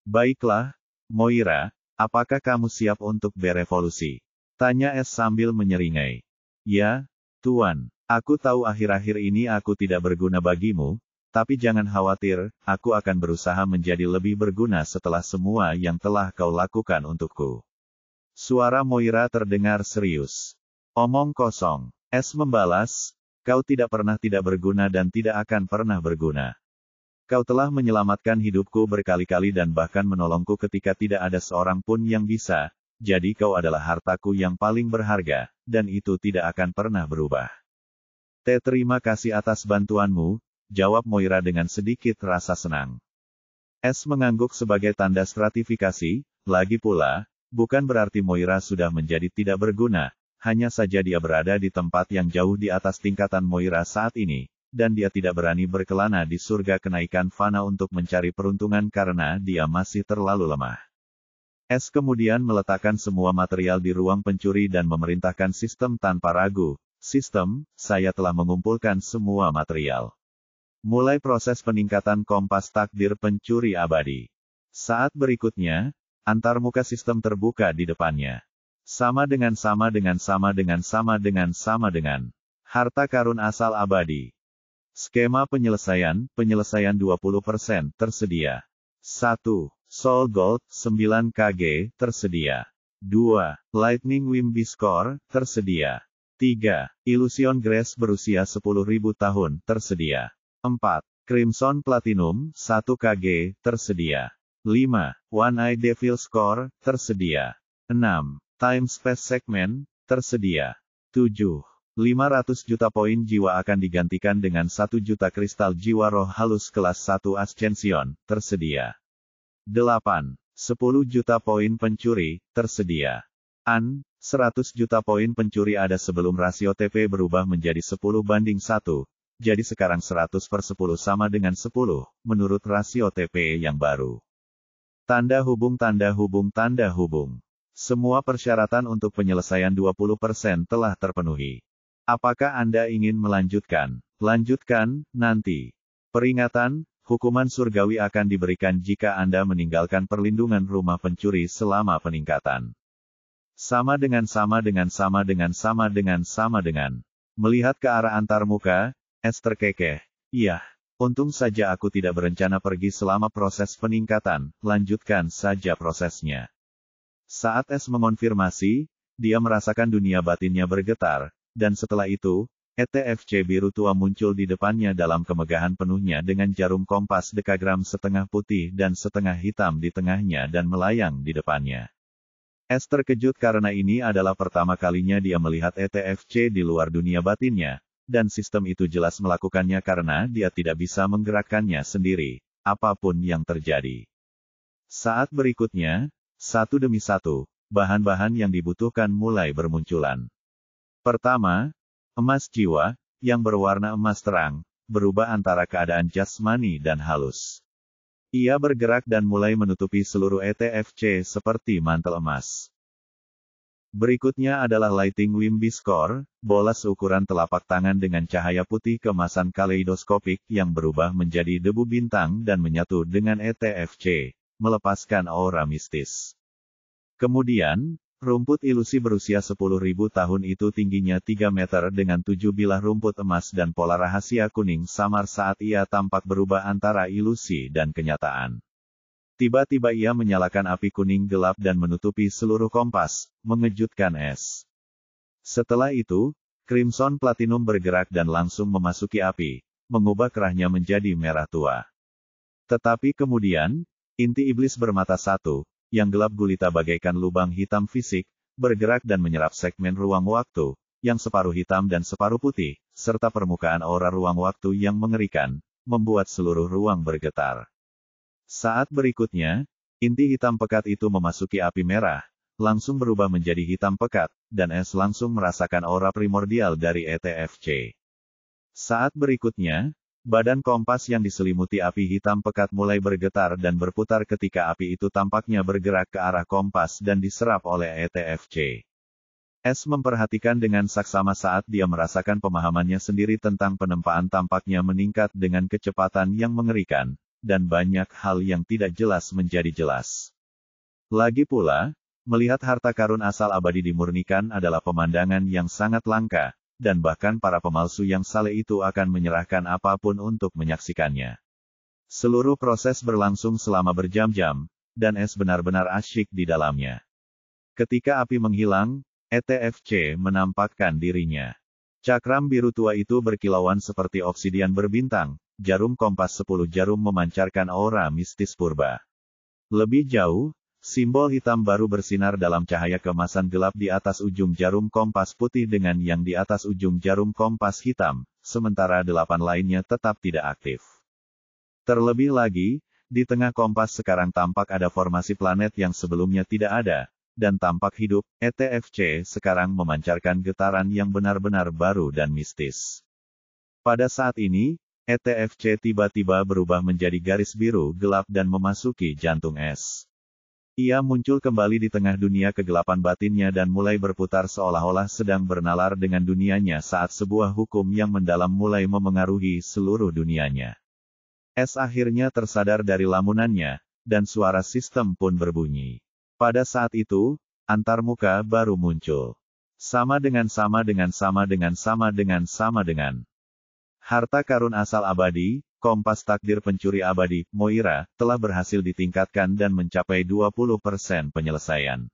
Baiklah, Moira, apakah kamu siap untuk berevolusi? Tanya S sambil menyeringai. Ya, Tuan, aku tahu akhir-akhir ini aku tidak berguna bagimu, tapi jangan khawatir, aku akan berusaha menjadi lebih berguna setelah semua yang telah kau lakukan untukku. Suara Moira terdengar serius. Omong kosong. S membalas, kau tidak pernah tidak berguna dan tidak akan pernah berguna. Kau telah menyelamatkan hidupku berkali-kali dan bahkan menolongku ketika tidak ada seorang pun yang bisa, jadi kau adalah hartaku yang paling berharga, dan itu tidak akan pernah berubah. Terima kasih atas bantuanmu, jawab Moira dengan sedikit rasa senang. S mengangguk sebagai tanda stratifikasi, lagi pula, bukan berarti Moira sudah menjadi tidak berguna, hanya saja dia berada di tempat yang jauh di atas tingkatan Moira saat ini, dan dia tidak berani berkelana di surga kenaikan fana untuk mencari peruntungan karena dia masih terlalu lemah. S kemudian meletakkan semua material di ruang pencuri dan memerintahkan sistem tanpa ragu, sistem, saya telah mengumpulkan semua material. Mulai proses peningkatan kompas takdir pencuri abadi. Saat berikutnya, antarmuka sistem terbuka di depannya. Sama dengan harta karun asal abadi. Skema penyelesaian 20% tersedia. 1. Soul Gold 9 kg tersedia. 2. Lightning Wimby Score tersedia. 3. Illusion Grace berusia 10.000 tahun tersedia. 4. Crimson Platinum 1 kg tersedia. 5. One Eye Devil Score tersedia. 6. Time Space Segment tersedia. 7. 500 juta poin jiwa akan digantikan dengan 1 juta kristal jiwa roh halus kelas 1 Ascension, tersedia. 8. 10 juta poin pencuri, tersedia. 100 juta poin pencuri ada sebelum rasio TP berubah menjadi 10:1, jadi sekarang 100/10 sama dengan 10, menurut rasio TP yang baru. Tanda hubung. Semua persyaratan untuk penyelesaian 20% telah terpenuhi. Apakah Anda ingin melanjutkan? Lanjutkan, nanti. Peringatan, hukuman surgawi akan diberikan jika Anda meninggalkan perlindungan rumah pencuri selama peningkatan. Sama dengan. Melihat ke arah antarmuka, S terkekeh. Iya, untung saja aku tidak berencana pergi selama proses peningkatan, lanjutkan saja prosesnya. Saat S mengonfirmasi, dia merasakan dunia batinnya bergetar. Dan setelah itu, ETFC biru tua muncul di depannya dalam kemegahan penuhnya dengan jarum kompas dekagram setengah putih dan setengah hitam di tengahnya dan melayang di depannya. S terkejut karena ini adalah pertama kalinya dia melihat ETFC di luar dunia batinnya, dan sistem itu jelas melakukannya karena dia tidak bisa menggerakkannya sendiri, apapun yang terjadi. Saat berikutnya, satu demi satu, bahan-bahan yang dibutuhkan mulai bermunculan. Pertama, emas jiwa, yang berwarna emas terang, berubah antara keadaan jasmani dan halus. Ia bergerak dan mulai menutupi seluruh ETFC seperti mantel emas. Berikutnya adalah Lighting Wimby Score, bola seukuran telapak tangan dengan cahaya putih kemasan kaleidoskopik yang berubah menjadi debu bintang dan menyatu dengan ETFC, melepaskan aura mistis. Kemudian, rumput ilusi berusia 10.000 tahun itu tingginya 3 meter dengan 7 bilah rumput emas dan pola rahasia kuning samar saat ia tampak berubah antara ilusi dan kenyataan. Tiba-tiba ia menyalakan api kuning gelap dan menutupi seluruh kompas, mengejutkan S. Setelah itu, Crimson Platinum bergerak dan langsung memasuki api, mengubah kerahnya menjadi merah tua. Tetapi kemudian, inti iblis bermata satu, yang gelap gulita bagaikan lubang hitam fisik, bergerak dan menyerap segmen ruang waktu, yang separuh hitam dan separuh putih, serta permukaan aura ruang waktu yang mengerikan, membuat seluruh ruang bergetar. Saat berikutnya, inti hitam pekat itu memasuki api merah, langsung berubah menjadi hitam pekat, dan S langsung merasakan aura primordial dari ETFC. Saat berikutnya, badan kompas yang diselimuti api hitam pekat mulai bergetar dan berputar ketika api itu tampaknya bergerak ke arah kompas dan diserap oleh ETFC. S memperhatikan dengan saksama saat dia merasakan pemahamannya sendiri tentang penempaan tampaknya meningkat dengan kecepatan yang mengerikan, dan banyak hal yang tidak jelas menjadi jelas. Lagi pula, melihat harta karun asal abadi dimurnikan adalah pemandangan yang sangat langka, dan bahkan para pemalsu yang saleh itu akan menyerahkan apapun untuk menyaksikannya. Seluruh proses berlangsung selama berjam-jam, dan S benar-benar asyik di dalamnya. Ketika api menghilang, ETFC menampakkan dirinya. Cakram biru tua itu berkilauan seperti obsidian berbintang, jarum kompas 10 jarum memancarkan aura mistis purba. Lebih jauh, simbol hitam baru bersinar dalam cahaya kemasan gelap di atas ujung jarum kompas putih dengan yang di atas ujung jarum kompas hitam, sementara 8 lainnya tetap tidak aktif. Terlebih lagi, di tengah kompas sekarang tampak ada formasi planet yang sebelumnya tidak ada, dan tampak hidup. ETFC sekarang memancarkan getaran yang benar-benar baru dan mistis. Pada saat ini, ETFC tiba-tiba berubah menjadi garis biru gelap dan memasuki jantung S. Ia muncul kembali di tengah dunia kegelapan batinnya dan mulai berputar seolah-olah sedang bernalar dengan dunianya saat sebuah hukum yang mendalam mulai memengaruhi seluruh dunianya. Es akhirnya tersadar dari lamunannya, dan suara sistem pun berbunyi. Pada saat itu, antarmuka baru muncul. Sama dengan. Harta karun asal abadi, kompas takdir pencuri abadi, Moira, telah berhasil ditingkatkan dan mencapai 20% penyelesaian.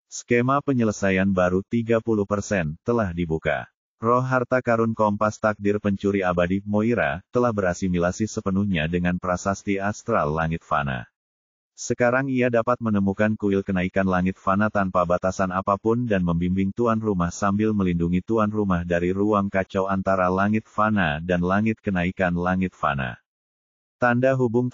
Skema penyelesaian baru 30% telah dibuka. Roh harta karun kompas takdir pencuri abadi, Moira, telah berasimilasi sepenuhnya dengan prasasti astral langit fana. Sekarang ia dapat menemukan kuil kenaikan langit fana tanpa batasan apapun dan membimbing tuan rumah sambil melindungi tuan rumah dari ruang kacau antara langit fana dan langit kenaikan langit fana. Tanda hubung.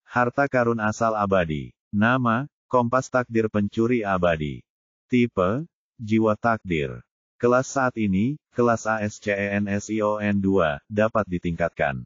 Harta karun asal abadi. Nama, kompas takdir pencuri abadi. Tipe, jiwa takdir. Kelas saat ini, kelas ASCENSION 2, dapat ditingkatkan.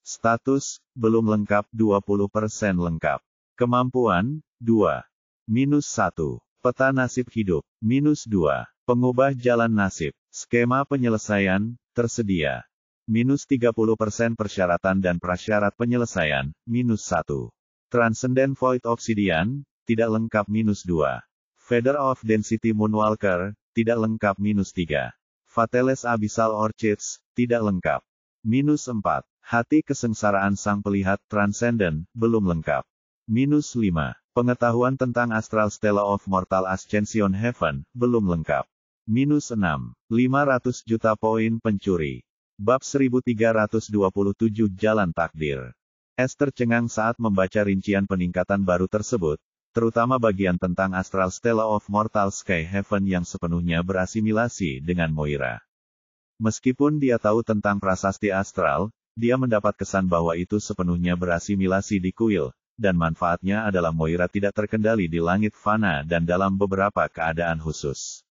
Status, belum lengkap 20% lengkap. Kemampuan, 2. -1. Peta nasib hidup, -2. Pengubah jalan nasib. Skema penyelesaian, tersedia. -30% persyaratan dan prasyarat penyelesaian, -1. Transcendent Void Obsidian, tidak lengkap -2. Feather of Density Moonwalker, tidak lengkap -3. Fateless Abyssal Orchids, tidak lengkap. -4. Hati kesengsaraan sang pelihat Transcendent, belum lengkap. -5. Pengetahuan tentang Astral Stella of Mortal Ascension Heaven, belum lengkap. -6. 500 juta poin pencuri. Bab 1327 Jalan Takdir. Es tercengang saat membaca rincian peningkatan baru tersebut, terutama bagian tentang Astral Stella of Mortal Sky Heaven yang sepenuhnya berasimilasi dengan Moira. Meskipun dia tahu tentang prasasti astral, dia mendapat kesan bahwa itu sepenuhnya berasimilasi di kuil, dan manfaatnya adalah Moira tidak terkendali di langit fana dan dalam beberapa keadaan khusus.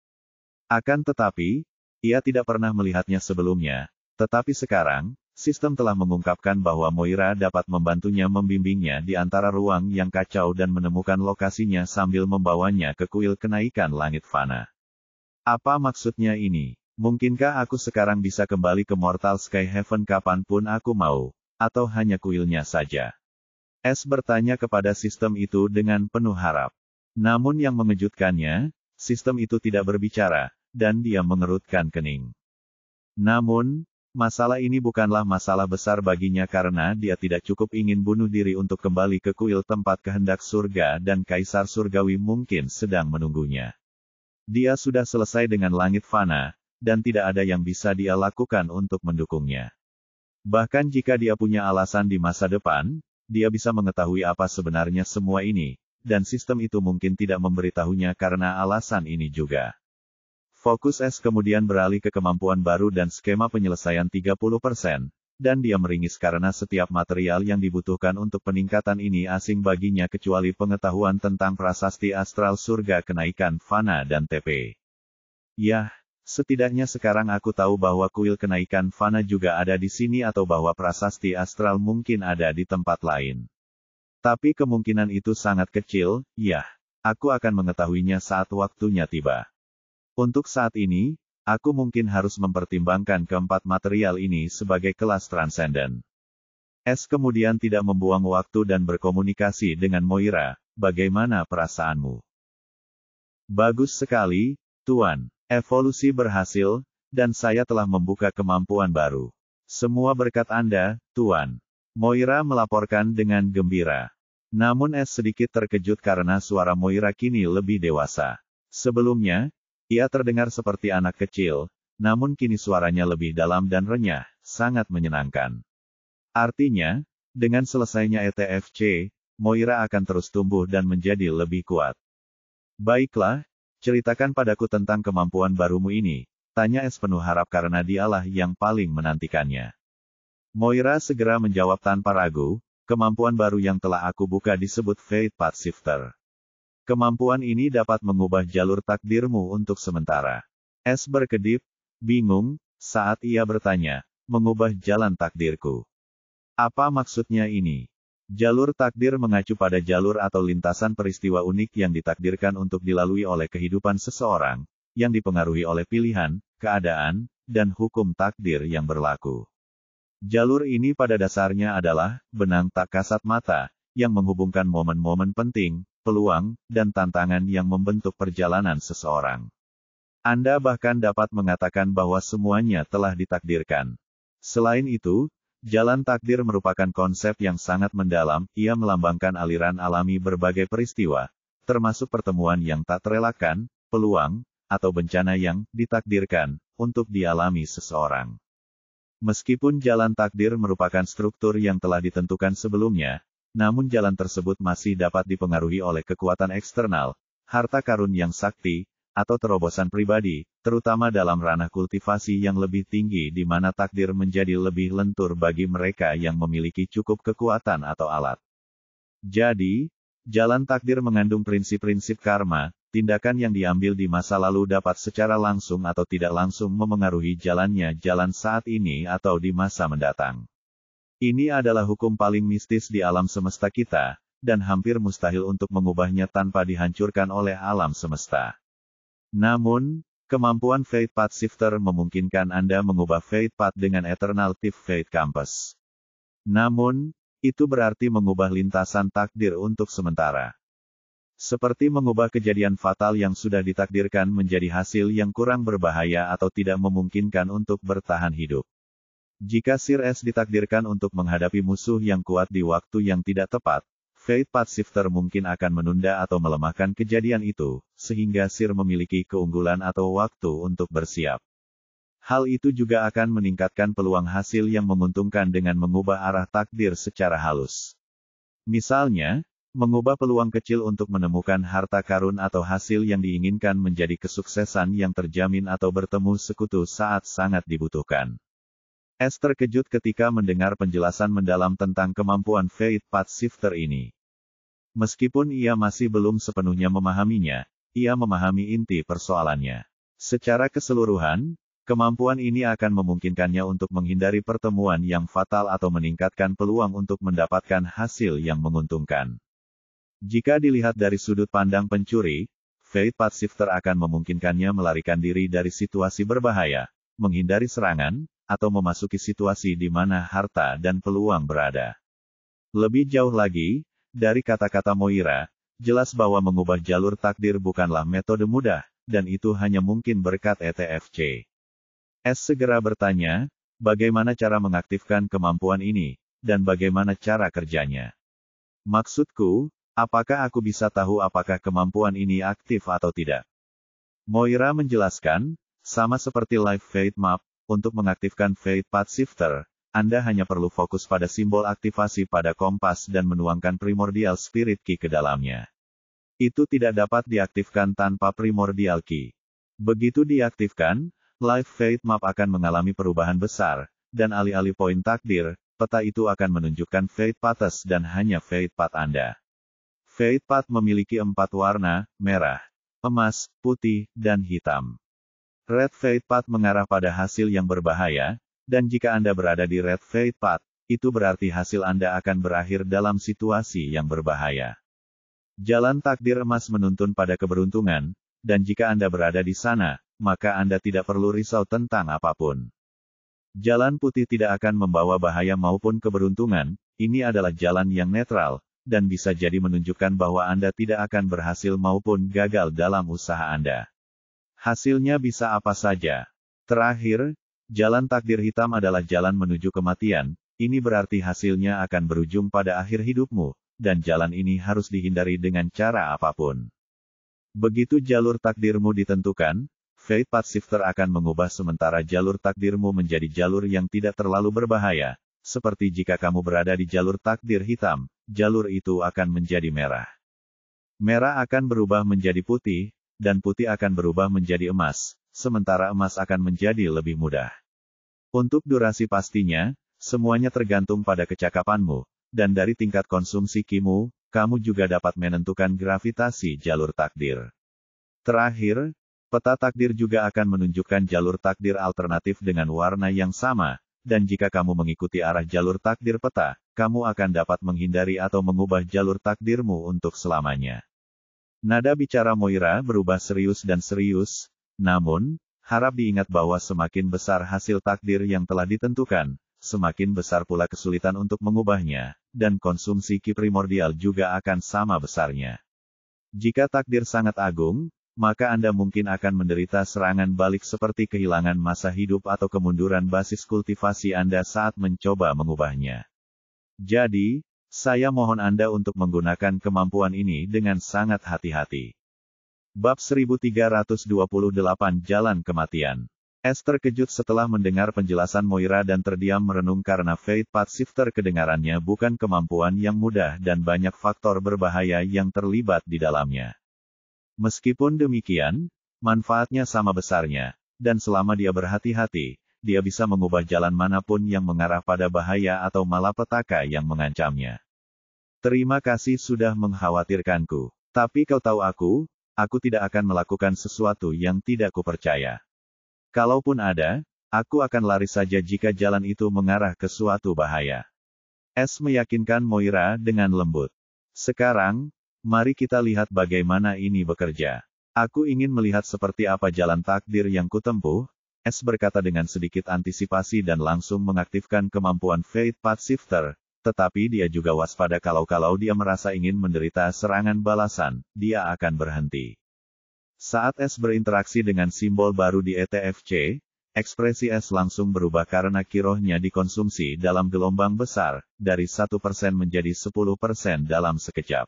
Akan tetapi, ia tidak pernah melihatnya sebelumnya, tetapi sekarang, sistem telah mengungkapkan bahwa Moira dapat membantunya membimbingnya di antara ruang yang kacau dan menemukan lokasinya sambil membawanya ke kuil kenaikan langit fana. Apa maksudnya ini? Mungkinkah aku sekarang bisa kembali ke Mortal Sky Heaven kapanpun aku mau, atau hanya kuilnya saja? Es bertanya kepada sistem itu dengan penuh harap. Namun yang mengejutkannya, sistem itu tidak berbicara, dan dia mengerutkan kening. Namun, masalah ini bukanlah masalah besar baginya karena dia tidak cukup ingin bunuh diri untuk kembali ke kuil tempat kehendak surga dan Kaisar Surgawi mungkin sedang menunggunya. Dia sudah selesai dengan langit fana, dan tidak ada yang bisa dia lakukan untuk mendukungnya. Bahkan jika dia punya alasan di masa depan, dia bisa mengetahui apa sebenarnya semua ini, dan sistem itu mungkin tidak memberitahunya karena alasan ini juga. Fokus Es kemudian beralih ke kemampuan baru dan skema penyelesaian 30%, dan dia meringis karena setiap material yang dibutuhkan untuk peningkatan ini asing baginya kecuali pengetahuan tentang prasasti astral surga kenaikan fana dan TP. Yah, setidaknya sekarang aku tahu bahwa kuil kenaikan fana juga ada di sini atau bahwa prasasti astral mungkin ada di tempat lain. Tapi kemungkinan itu sangat kecil, yah, aku akan mengetahuinya saat waktunya tiba. Untuk saat ini, aku mungkin harus mempertimbangkan keempat material ini sebagai kelas transenden. Es kemudian tidak membuang waktu dan berkomunikasi dengan Moira, bagaimana perasaanmu? Bagus sekali, Tuan. Evolusi berhasil, dan saya telah membuka kemampuan baru. Semua berkat Anda, Tuan. Moira melaporkan dengan gembira. Namun Es sedikit terkejut karena suara Moira kini lebih dewasa. Sebelumnya, ia terdengar seperti anak kecil, namun kini suaranya lebih dalam dan renyah, sangat menyenangkan. Artinya, dengan selesainya ETFC, Moira akan terus tumbuh dan menjadi lebih kuat. Baiklah, ceritakan padaku tentang kemampuan barumu ini, tanya Es penuh harap karena dialah yang paling menantikannya. Moira segera menjawab tanpa ragu, kemampuan baru yang telah aku buka disebut Fate Path Shifter. Kemampuan ini dapat mengubah jalur takdirmu untuk sementara. Es berkedip, bingung, saat ia bertanya, mengubah jalan takdirku. Apa maksudnya ini? Jalur takdir mengacu pada jalur atau lintasan peristiwa unik yang ditakdirkan untuk dilalui oleh kehidupan seseorang, yang dipengaruhi oleh pilihan, keadaan, dan hukum takdir yang berlaku. Jalur ini pada dasarnya adalah benang tak kasat mata, yang menghubungkan momen-momen penting, peluang, dan tantangan yang membentuk perjalanan seseorang. Anda bahkan dapat mengatakan bahwa semuanya telah ditakdirkan. Selain itu, jalan takdir merupakan konsep yang sangat mendalam, ia melambangkan aliran alami berbagai peristiwa, termasuk pertemuan yang tak terelakkan, peluang, atau bencana yang ditakdirkan untuk dialami seseorang. Meskipun jalan takdir merupakan struktur yang telah ditentukan sebelumnya, namun jalan tersebut masih dapat dipengaruhi oleh kekuatan eksternal, harta karun yang sakti, atau terobosan pribadi, terutama dalam ranah kultivasi yang lebih tinggi di mana takdir menjadi lebih lentur bagi mereka yang memiliki cukup kekuatan atau alat. Jadi, jalan takdir mengandung prinsip-prinsip karma, tindakan yang diambil di masa lalu dapat secara langsung atau tidak langsung memengaruhi jalannya jalan saat ini atau di masa mendatang. Ini adalah hukum paling mistis di alam semesta kita, dan hampir mustahil untuk mengubahnya tanpa dihancurkan oleh alam semesta. Namun, kemampuan Fate Path Shifter memungkinkan Anda mengubah Fate Path dengan Alternative Fate Compass. Namun, itu berarti mengubah lintasan takdir untuk sementara. Seperti mengubah kejadian fatal yang sudah ditakdirkan menjadi hasil yang kurang berbahaya atau tidak memungkinkan untuk bertahan hidup. Jika Sir S ditakdirkan untuk menghadapi musuh yang kuat di waktu yang tidak tepat, Fate Path Shifter mungkin akan menunda atau melemahkan kejadian itu, sehingga Sir memiliki keunggulan atau waktu untuk bersiap. Hal itu juga akan meningkatkan peluang hasil yang menguntungkan dengan mengubah arah takdir secara halus. Misalnya, mengubah peluang kecil untuk menemukan harta karun atau hasil yang diinginkan menjadi kesuksesan yang terjamin atau bertemu sekutu saat sangat dibutuhkan. S terkejut ketika mendengar penjelasan mendalam tentang kemampuan Fate Path Shifter ini. Meskipun ia masih belum sepenuhnya memahaminya, ia memahami inti persoalannya. Secara keseluruhan, kemampuan ini akan memungkinkannya untuk menghindari pertemuan yang fatal atau meningkatkan peluang untuk mendapatkan hasil yang menguntungkan. Jika dilihat dari sudut pandang pencuri, Fate Path Shifter akan memungkinkannya melarikan diri dari situasi berbahaya, menghindari serangan, atau memasuki situasi di mana harta dan peluang berada. Lebih jauh lagi, dari kata-kata Moira, jelas bahwa mengubah jalur takdir bukanlah metode mudah, dan itu hanya mungkin berkat ETFC. S segera bertanya, bagaimana cara mengaktifkan kemampuan ini, dan bagaimana cara kerjanya? Maksudku, apakah aku bisa tahu apakah kemampuan ini aktif atau tidak? Moira menjelaskan, sama seperti Life Fate Map, untuk mengaktifkan Fate Path Shifter, Anda hanya perlu fokus pada simbol aktivasi pada kompas dan menuangkan Primordial Spirit Key ke dalamnya. Itu tidak dapat diaktifkan tanpa Primordial Key. Begitu diaktifkan, Life Fate Map akan mengalami perubahan besar, dan alih-alih poin takdir, peta itu akan menunjukkan Fate Paths dan hanya Fate Path Anda. Fate Path memiliki 4 warna, merah, emas, putih, dan hitam. Red Fate Path mengarah pada hasil yang berbahaya, dan jika Anda berada di Red Fate Path, itu berarti hasil Anda akan berakhir dalam situasi yang berbahaya. Jalan takdir emas menuntun pada keberuntungan, dan jika Anda berada di sana, maka Anda tidak perlu risau tentang apapun. Jalan putih tidak akan membawa bahaya maupun keberuntungan, ini adalah jalan yang netral, dan bisa jadi menunjukkan bahwa Anda tidak akan berhasil maupun gagal dalam usaha Anda. Hasilnya bisa apa saja. Terakhir, jalan takdir hitam adalah jalan menuju kematian, ini berarti hasilnya akan berujung pada akhir hidupmu, dan jalan ini harus dihindari dengan cara apapun. Begitu jalur takdirmu ditentukan, Fate Path Shifter akan mengubah sementara jalur takdirmu menjadi jalur yang tidak terlalu berbahaya, seperti jika kamu berada di jalur takdir hitam, jalur itu akan menjadi merah. Merah akan berubah menjadi putih, dan putih akan berubah menjadi emas, sementara emas akan menjadi lebih mudah. Untuk durasi pastinya, semuanya tergantung pada kecakapanmu, dan dari tingkat konsumsi kimu, kamu juga dapat menentukan gravitasi jalur takdir. Terakhir, peta takdir juga akan menunjukkan jalur takdir alternatif dengan warna yang sama, dan jika kamu mengikuti arah jalur takdir peta, kamu akan dapat menghindari atau mengubah jalur takdirmu untuk selamanya. Nada bicara Moira berubah serius dan serius, namun, harap diingat bahwa semakin besar hasil takdir yang telah ditentukan, semakin besar pula kesulitan untuk mengubahnya, dan konsumsi ki primordial juga akan sama besarnya. Jika takdir sangat agung, maka Anda mungkin akan menderita serangan balik seperti kehilangan masa hidup atau kemunduran basis kultivasi Anda saat mencoba mengubahnya. Jadi, saya mohon Anda untuk menggunakan kemampuan ini dengan sangat hati-hati. Bab 1328 Jalan Kematian. Es terkejut setelah mendengar penjelasan Moira dan terdiam merenung karena Fate Path Shifter kedengarannya bukan kemampuan yang mudah dan banyak faktor berbahaya yang terlibat di dalamnya. Meskipun demikian, manfaatnya sama besarnya, dan selama dia berhati-hati, dia bisa mengubah jalan manapun yang mengarah pada bahaya atau malapetaka yang mengancamnya. Terima kasih sudah mengkhawatirkanku. Tapi kau tahu aku tidak akan melakukan sesuatu yang tidak kupercaya. Kalaupun ada, aku akan lari saja jika jalan itu mengarah ke suatu bahaya. Es meyakinkan Moira dengan lembut. Sekarang, mari kita lihat bagaimana ini bekerja. Aku ingin melihat seperti apa jalan takdir yang kutempuh, Es berkata dengan sedikit antisipasi dan langsung mengaktifkan kemampuan Fate Path Shifter, tetapi dia juga waspada kalau dia merasa ingin menderita serangan balasan, dia akan berhenti. Saat Es berinteraksi dengan simbol baru di ETFC, ekspresi Es langsung berubah karena kirohnya dikonsumsi dalam gelombang besar, dari 1% menjadi 10% dalam sekejap.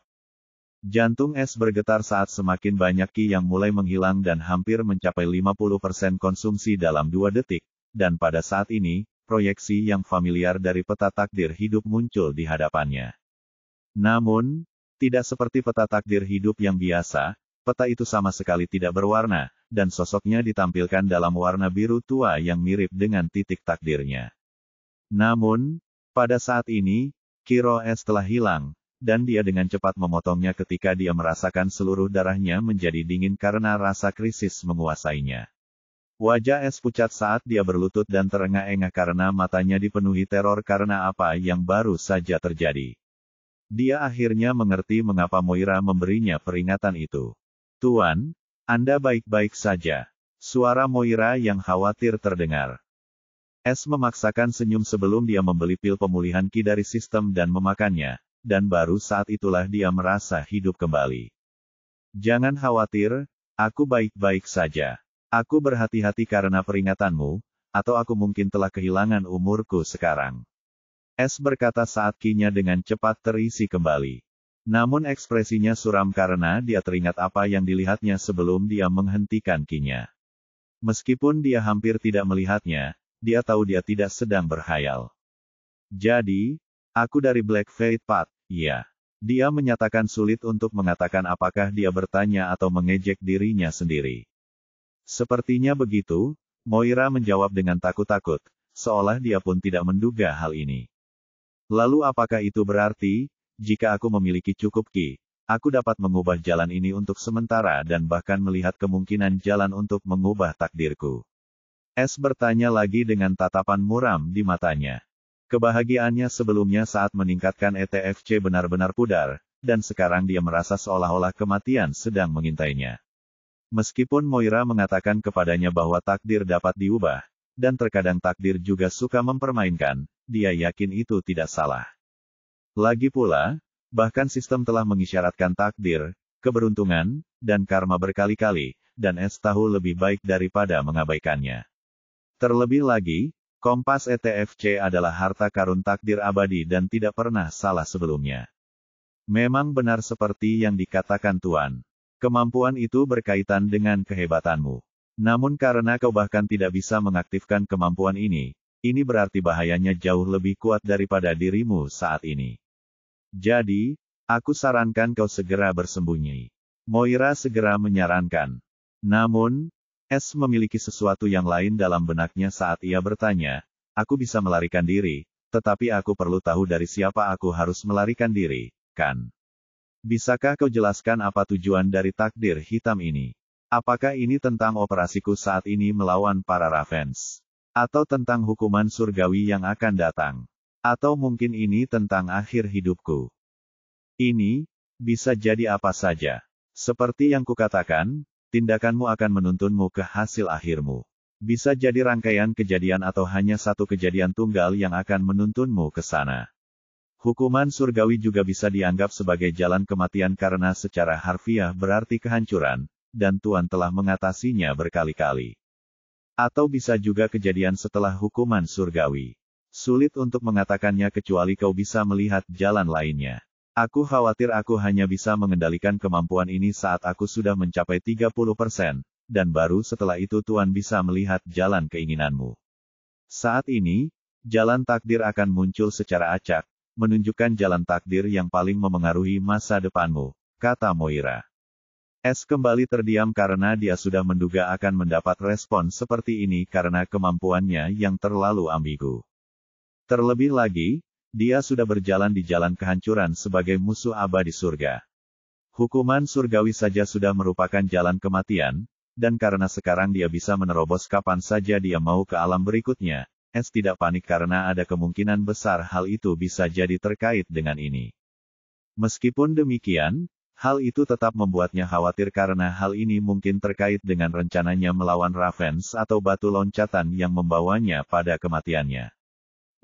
Jantung Es bergetar saat semakin banyak ki yang mulai menghilang dan hampir mencapai 50% konsumsi dalam 2 detik, dan pada saat ini, proyeksi yang familiar dari peta takdir hidup muncul di hadapannya. Namun, tidak seperti peta takdir hidup yang biasa, peta itu sama sekali tidak berwarna, dan sosoknya ditampilkan dalam warna biru tua yang mirip dengan titik takdirnya. Namun, pada saat ini, Kiro Es telah hilang, dan dia dengan cepat memotongnya ketika dia merasakan seluruh darahnya menjadi dingin karena rasa krisis menguasainya. Wajah Es pucat saat dia berlutut dan terengah-engah karena matanya dipenuhi teror karena apa yang baru saja terjadi. Dia akhirnya mengerti mengapa Moira memberinya peringatan itu. Tuan, Anda baik-baik saja. Suara Moira yang khawatir terdengar. Es memaksakan senyum sebelum dia membeli pil pemulihan ki dari sistem dan memakannya, dan baru saat itulah dia merasa hidup kembali. Jangan khawatir, aku baik-baik saja. Aku berhati-hati karena peringatanmu, atau aku mungkin telah kehilangan umurku sekarang. Es berkata saat kinya dengan cepat terisi kembali. Namun ekspresinya suram karena dia teringat apa yang dilihatnya sebelum dia menghentikan kinya. Meskipun dia hampir tidak melihatnya, dia tahu dia tidak sedang berkhayal. Jadi, aku dari Black Fate Path, iya. Dia menyatakan sulit untuk mengatakan apakah dia bertanya atau mengejek dirinya sendiri. Sepertinya begitu, Moira menjawab dengan takut-takut, seolah dia pun tidak menduga hal ini. Lalu apakah itu berarti, jika aku memiliki cukup ki, aku dapat mengubah jalan ini untuk sementara dan bahkan melihat kemungkinan jalan untuk mengubah takdirku? Es bertanya lagi dengan tatapan muram di matanya. Kebahagiaannya sebelumnya saat meningkatkan ETFC benar-benar pudar, dan sekarang dia merasa seolah-olah kematian sedang mengintainya. Meskipun Moira mengatakan kepadanya bahwa takdir dapat diubah, dan terkadang takdir juga suka mempermainkan, dia yakin itu tidak salah. Lagi pula, bahkan sistem telah mengisyaratkan takdir, keberuntungan, dan karma berkali-kali, dan Es tahu lebih baik daripada mengabaikannya. Terlebih lagi, kompas ETFC adalah harta karun takdir abadi dan tidak pernah salah sebelumnya. Memang benar seperti yang dikatakan Tuan. Kemampuan itu berkaitan dengan kehebatanmu. Namun karena kau bahkan tidak bisa mengaktifkan kemampuan ini berarti bahayanya jauh lebih kuat daripada dirimu saat ini. Jadi, aku sarankan kau segera bersembunyi. Moira segera menyarankan. Namun, Es memiliki sesuatu yang lain dalam benaknya saat ia bertanya, aku bisa melarikan diri, tetapi aku perlu tahu dari siapa aku harus melarikan diri, kan? Bisakah kau jelaskan apa tujuan dari takdir hitam ini? Apakah ini tentang operasiku saat ini melawan para Ravens? Atau tentang hukuman surgawi yang akan datang? Atau mungkin ini tentang akhir hidupku. Ini bisa jadi apa saja. Seperti yang kukatakan, tindakanmu akan menuntunmu ke hasil akhirmu. Bisa jadi rangkaian kejadian atau hanya satu kejadian tunggal yang akan menuntunmu ke sana. Hukuman surgawi juga bisa dianggap sebagai jalan kematian karena secara harfiah berarti kehancuran, dan Tuhan telah mengatasinya berkali-kali. Atau bisa juga kejadian setelah hukuman surgawi. Sulit untuk mengatakannya kecuali kau bisa melihat jalan lainnya. Aku khawatir aku hanya bisa mengendalikan kemampuan ini saat aku sudah mencapai 30%, dan baru setelah itu Tuhan bisa melihat jalan keinginanmu. Saat ini, jalan takdir akan muncul secara acak, menunjukkan jalan takdir yang paling memengaruhi masa depanmu, kata Moira. S kembali terdiam karena dia sudah menduga akan mendapat respon seperti ini karena kemampuannya yang terlalu ambigu. Terlebih lagi, dia sudah berjalan di jalan kehancuran sebagai musuh abadi surga. Hukuman surgawi saja sudah merupakan jalan kematian, dan karena sekarang dia bisa menerobos kapan saja dia mau ke alam berikutnya, S tidak panik karena ada kemungkinan besar hal itu bisa jadi terkait dengan ini. Meskipun demikian, hal itu tetap membuatnya khawatir karena hal ini mungkin terkait dengan rencananya melawan Ravens atau batu loncatan yang membawanya pada kematiannya.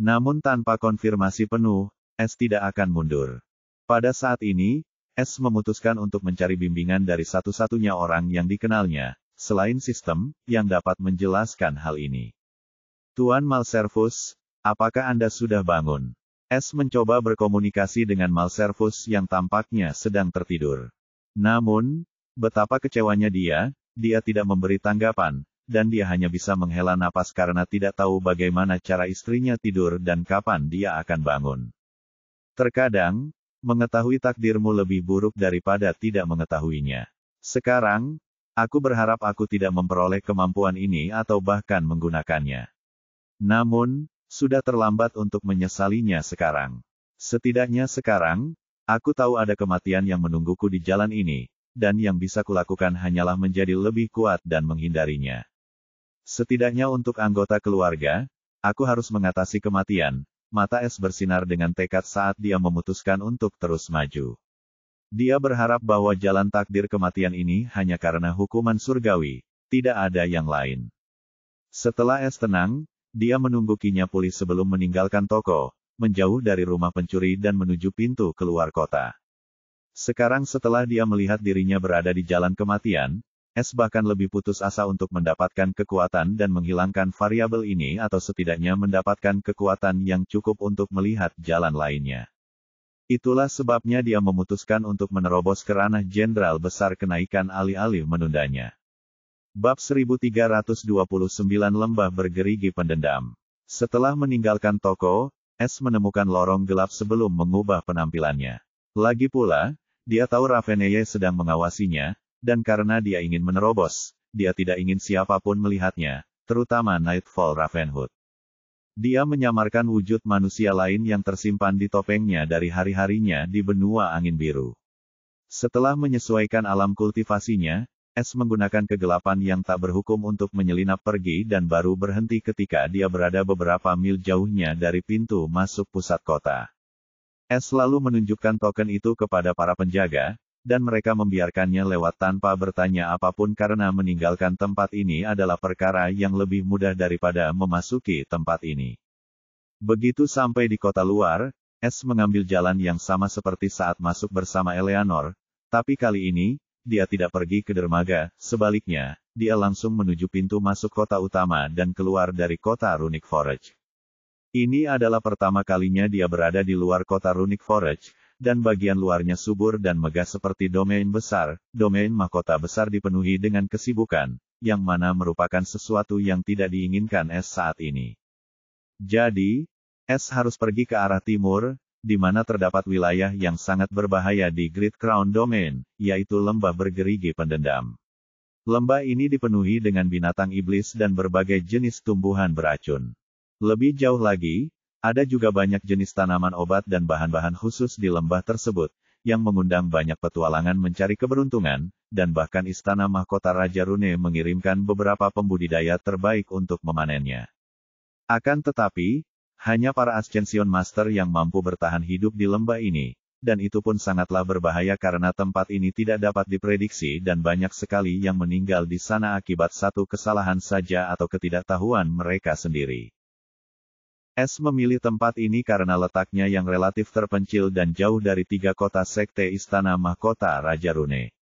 Namun tanpa konfirmasi penuh, S tidak akan mundur. Pada saat ini, S memutuskan untuk mencari bimbingan dari satu-satunya orang yang dikenalnya, selain sistem, yang dapat menjelaskan hal ini. Tuan Malservus, apakah Anda sudah bangun? S mencoba berkomunikasi dengan Malservus yang tampaknya sedang tertidur. Namun, betapa kecewanya dia tidak memberi tanggapan, dan dia hanya bisa menghela napas karena tidak tahu bagaimana cara istrinya tidur dan kapan dia akan bangun. Terkadang, mengetahui takdirmu lebih buruk daripada tidak mengetahuinya. Sekarang, aku berharap aku tidak memperoleh kemampuan ini atau bahkan menggunakannya. Namun, sudah terlambat untuk menyesalinya sekarang. Setidaknya sekarang, aku tahu ada kematian yang menungguku di jalan ini, dan yang bisa kulakukan hanyalah menjadi lebih kuat dan menghindarinya. Setidaknya untuk anggota keluarga, aku harus mengatasi kematian. Mata S bersinar dengan tekad saat dia memutuskan untuk terus maju. Dia berharap bahwa jalan takdir kematian ini hanya karena hukuman surgawi, tidak ada yang lain. Setelah S tenang, dia menunggu Kinya pulih sebelum meninggalkan toko, menjauh dari rumah pencuri dan menuju pintu keluar kota. Sekarang setelah dia melihat dirinya berada di jalan kematian, S bahkan lebih putus asa untuk mendapatkan kekuatan dan menghilangkan variabel ini atau setidaknya mendapatkan kekuatan yang cukup untuk melihat jalan lainnya. Itulah sebabnya dia memutuskan untuk menerobos ke ranah Jenderal Besar Kenaikan alih-alih menundanya. Bab 1329 Lembah Bergerigi Pendendam. Setelah meninggalkan toko, S menemukan lorong gelap sebelum mengubah penampilannya. Lagi pula, dia tahu Raveneye sedang mengawasinya, dan karena dia ingin menerobos, dia tidak ingin siapapun melihatnya, terutama Nightfall Ravenhood. Dia menyamarkan wujud manusia lain yang tersimpan di topengnya dari hari-harinya di benua angin biru. Setelah menyesuaikan alam kultivasinya, S menggunakan kegelapan yang tak berhukum untuk menyelinap pergi dan baru berhenti ketika dia berada beberapa mil jauhnya dari pintu masuk pusat kota. S lalu menunjukkan token itu kepada para penjaga, dan mereka membiarkannya lewat tanpa bertanya apapun karena meninggalkan tempat ini adalah perkara yang lebih mudah daripada memasuki tempat ini. Begitu sampai di kota luar, S mengambil jalan yang sama seperti saat masuk bersama Eleanor, tapi kali ini, dia tidak pergi ke dermaga, sebaliknya, dia langsung menuju pintu masuk kota utama dan keluar dari kota Runic Forge. Ini adalah pertama kalinya dia berada di luar kota Runic Forge, dan bagian luarnya subur dan megah seperti domain besar. Domain mahkota besar dipenuhi dengan kesibukan, yang mana merupakan sesuatu yang tidak diinginkan S saat ini. Jadi, S harus pergi ke arah timur, di mana terdapat wilayah yang sangat berbahaya di Great Crown Domain, yaitu lembah bergerigi pendendam. Lembah ini dipenuhi dengan binatang iblis dan berbagai jenis tumbuhan beracun. Lebih jauh lagi, ada juga banyak jenis tanaman obat dan bahan-bahan khusus di lembah tersebut, yang mengundang banyak petualangan mencari keberuntungan, dan bahkan istana mahkota Raja Rune mengirimkan beberapa pembudidaya terbaik untuk memanennya. Akan tetapi, Hanya para Ascension Master yang mampu bertahan hidup di lembah ini, dan itu pun sangatlah berbahaya karena tempat ini tidak dapat diprediksi dan banyak sekali yang meninggal di sana akibat satu kesalahan saja atau ketidaktahuan mereka sendiri. S memilih tempat ini karena letaknya yang relatif terpencil dan jauh dari 3 kota sekte Istana Mahkota Raja Rune.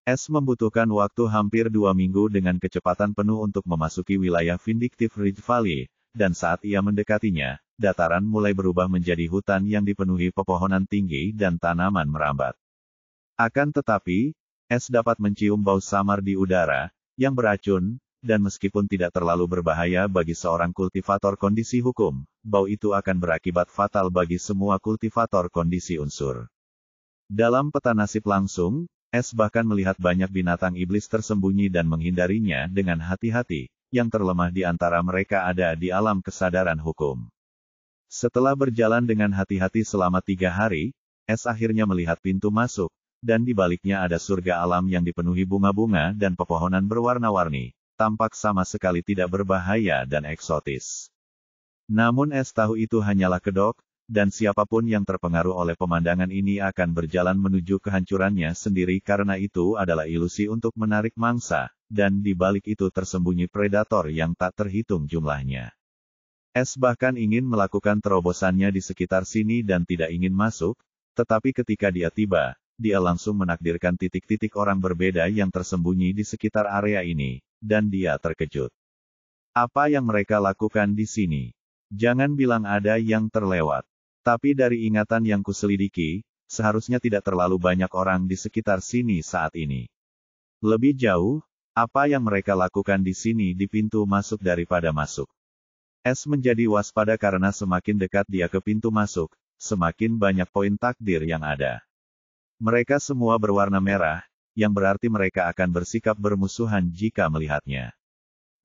S membutuhkan waktu hampir 2 minggu dengan kecepatan penuh untuk memasuki wilayah Vindictive Ridge Valley, dan saat ia mendekatinya, dataran mulai berubah menjadi hutan yang dipenuhi pepohonan tinggi dan tanaman merambat. Akan tetapi, S dapat mencium bau samar di udara, yang beracun, dan meskipun tidak terlalu berbahaya bagi seorang kultivator kondisi hukum, bau itu akan berakibat fatal bagi semua kultivator kondisi unsur. Dalam peta nasib langsung, S bahkan melihat banyak binatang iblis tersembunyi dan menghindarinya dengan hati-hati, yang terlemah di antara mereka ada di alam kesadaran hukum. Setelah berjalan dengan hati-hati selama 3 hari, S akhirnya melihat pintu masuk, dan di baliknya ada surga alam yang dipenuhi bunga-bunga dan pepohonan berwarna-warni, tampak sama sekali tidak berbahaya dan eksotis. Namun S tahu itu hanyalah kedok, dan siapapun yang terpengaruh oleh pemandangan ini akan berjalan menuju kehancurannya sendiri karena itu adalah ilusi untuk menarik mangsa, dan di balik itu tersembunyi predator yang tak terhitung jumlahnya. S bahkan ingin melakukan terobosannya di sekitar sini dan tidak ingin masuk, tetapi ketika dia tiba, dia langsung menakdirkan titik-titik orang berbeda yang tersembunyi di sekitar area ini, dan dia terkejut. Apa yang mereka lakukan di sini? Jangan bilang ada yang terlewat. Tapi dari ingatan yang kuselidiki, seharusnya tidak terlalu banyak orang di sekitar sini saat ini. Lebih jauh, apa yang mereka lakukan di sini di pintu masuk daripada masuk. S menjadi waspada karena semakin dekat dia ke pintu masuk, semakin banyak poin takdir yang ada. Mereka semua berwarna merah, yang berarti mereka akan bersikap bermusuhan jika melihatnya.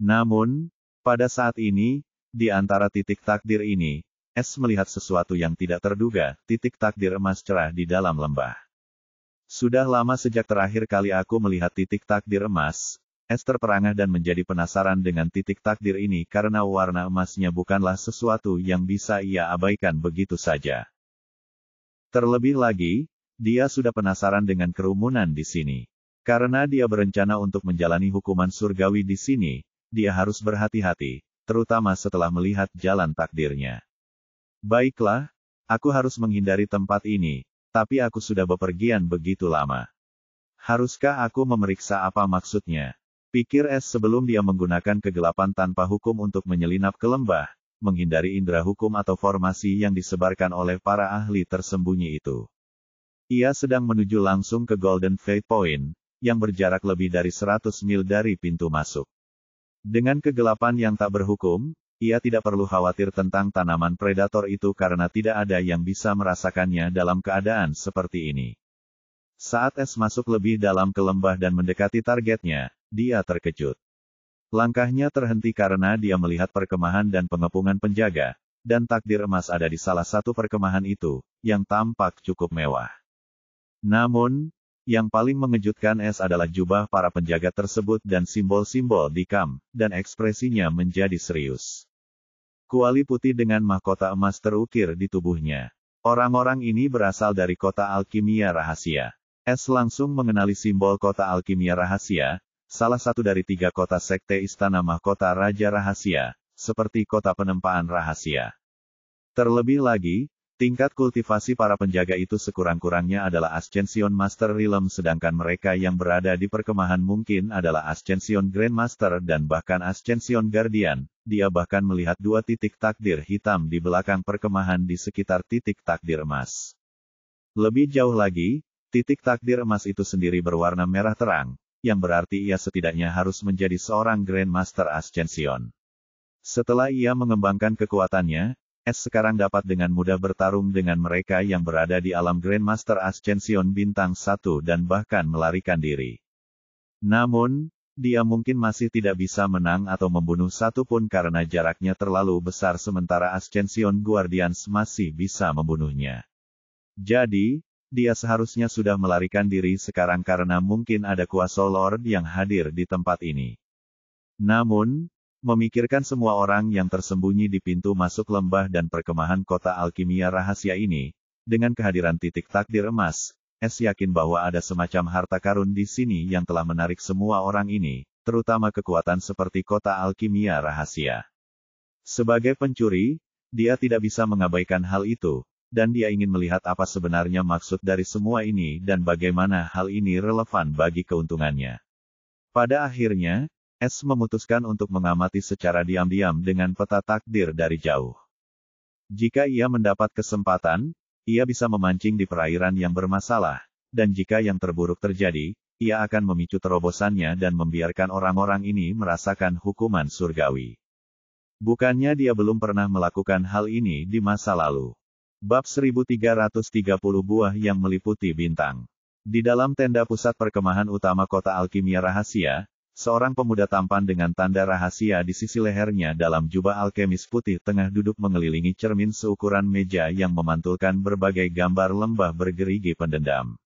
Namun, pada saat ini, di antara titik takdir ini, S melihat sesuatu yang tidak terduga, titik takdir emas cerah di dalam lembah. Sudah lama sejak terakhir kali aku melihat titik takdir emas, S terperangah dan menjadi penasaran dengan titik takdir ini karena warna emasnya bukanlah sesuatu yang bisa ia abaikan begitu saja. Terlebih lagi, dia sudah penasaran dengan kerumunan di sini. Karena dia berencana untuk menjalani hukuman surgawi di sini, dia harus berhati-hati, terutama setelah melihat jalan takdirnya. Baiklah, aku harus menghindari tempat ini, tapi aku sudah bepergian begitu lama. Haruskah aku memeriksa apa maksudnya? Pikir S sebelum dia menggunakan kegelapan tanpa hukum untuk menyelinap ke lembah, menghindari indera hukum atau formasi yang disebarkan oleh para ahli tersembunyi itu. Ia sedang menuju langsung ke Golden Fate Point, yang berjarak lebih dari 100 mil dari pintu masuk. Dengan kegelapan yang tak berhukum, ia tidak perlu khawatir tentang tanaman predator itu karena tidak ada yang bisa merasakannya dalam keadaan seperti ini. Saat S masuk lebih dalam ke lembah dan mendekati targetnya, dia terkejut. Langkahnya terhenti karena dia melihat perkemahan dan pengepungan penjaga, dan takdir emas ada di salah satu perkemahan itu, yang tampak cukup mewah. Namun, yang paling mengejutkan S adalah jubah para penjaga tersebut dan simbol-simbol di kam, dan ekspresinya menjadi serius. Kuali putih dengan mahkota emas terukir di tubuhnya. Orang-orang ini berasal dari kota alkimia rahasia. S langsung mengenali simbol kota alkimia rahasia, salah satu dari 3 kota sekte Istana Mahkota Raja Rahasia, seperti kota penempaan rahasia. Terlebih lagi, tingkat kultivasi para penjaga itu sekurang-kurangnya adalah Ascension Master Realm sedangkan mereka yang berada di perkemahan mungkin adalah Ascension Grandmaster dan bahkan Ascension Guardian. Dia bahkan melihat 2 titik takdir hitam di belakang perkemahan di sekitar titik takdir emas. Lebih jauh lagi, titik takdir emas itu sendiri berwarna merah terang, yang berarti ia setidaknya harus menjadi seorang Grandmaster Ascension. Setelah ia mengembangkan kekuatannya, S sekarang dapat dengan mudah bertarung dengan mereka yang berada di alam Grandmaster Ascension bintang 1 dan bahkan melarikan diri. Namun, dia mungkin masih tidak bisa menang atau membunuh satu pun karena jaraknya terlalu besar sementara Ascension Guardians masih bisa membunuhnya. Jadi, dia seharusnya sudah melarikan diri sekarang karena mungkin ada kuasa Lord yang hadir di tempat ini. Namun, Memikirkan semua orang yang tersembunyi di pintu masuk lembah dan perkemahan kota alkimia rahasia ini, dengan kehadiran titik takdir emas, Es yakin bahwa ada semacam harta karun di sini yang telah menarik semua orang ini, terutama kekuatan seperti kota alkimia rahasia. Sebagai pencuri, dia tidak bisa mengabaikan hal itu, dan dia ingin melihat apa sebenarnya maksud dari semua ini dan bagaimana hal ini relevan bagi keuntungannya. Pada akhirnya, Es memutuskan untuk mengamati secara diam-diam dengan peta takdir dari jauh. Jika ia mendapat kesempatan, ia bisa memancing di perairan yang bermasalah, dan jika yang terburuk terjadi, ia akan memicu terobosannya dan membiarkan orang-orang ini merasakan hukuman surgawi. Bukannya dia belum pernah melakukan hal ini di masa lalu. Bab 1330 buah yang meliputi bintang. Di dalam tenda pusat perkemahan utama kota alkimia rahasia, seorang pemuda tampan dengan tanda rahasia di sisi lehernya dalam jubah alkemis putih tengah duduk mengelilingi cermin seukuran meja yang memantulkan berbagai gambar lembah bergerigi pendendam.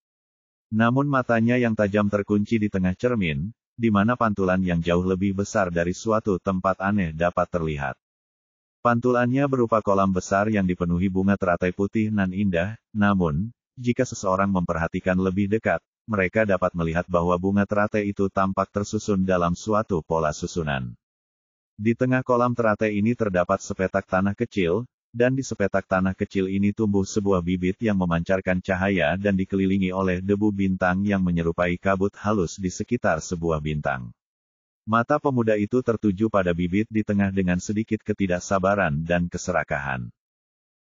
Namun matanya yang tajam terkunci di tengah cermin, di mana pantulan yang jauh lebih besar dari suatu tempat aneh dapat terlihat. Pantulannya berupa kolam besar yang dipenuhi bunga teratai putih nan indah, namun, jika seseorang memperhatikan lebih dekat, mereka dapat melihat bahwa bunga teratai itu tampak tersusun dalam suatu pola susunan. Di tengah kolam teratai ini terdapat sepetak tanah kecil, dan di sepetak tanah kecil ini tumbuh sebuah bibit yang memancarkan cahaya dan dikelilingi oleh debu bintang yang menyerupai kabut halus di sekitar sebuah bintang. Mata pemuda itu tertuju pada bibit di tengah dengan sedikit ketidaksabaran dan keserakahan.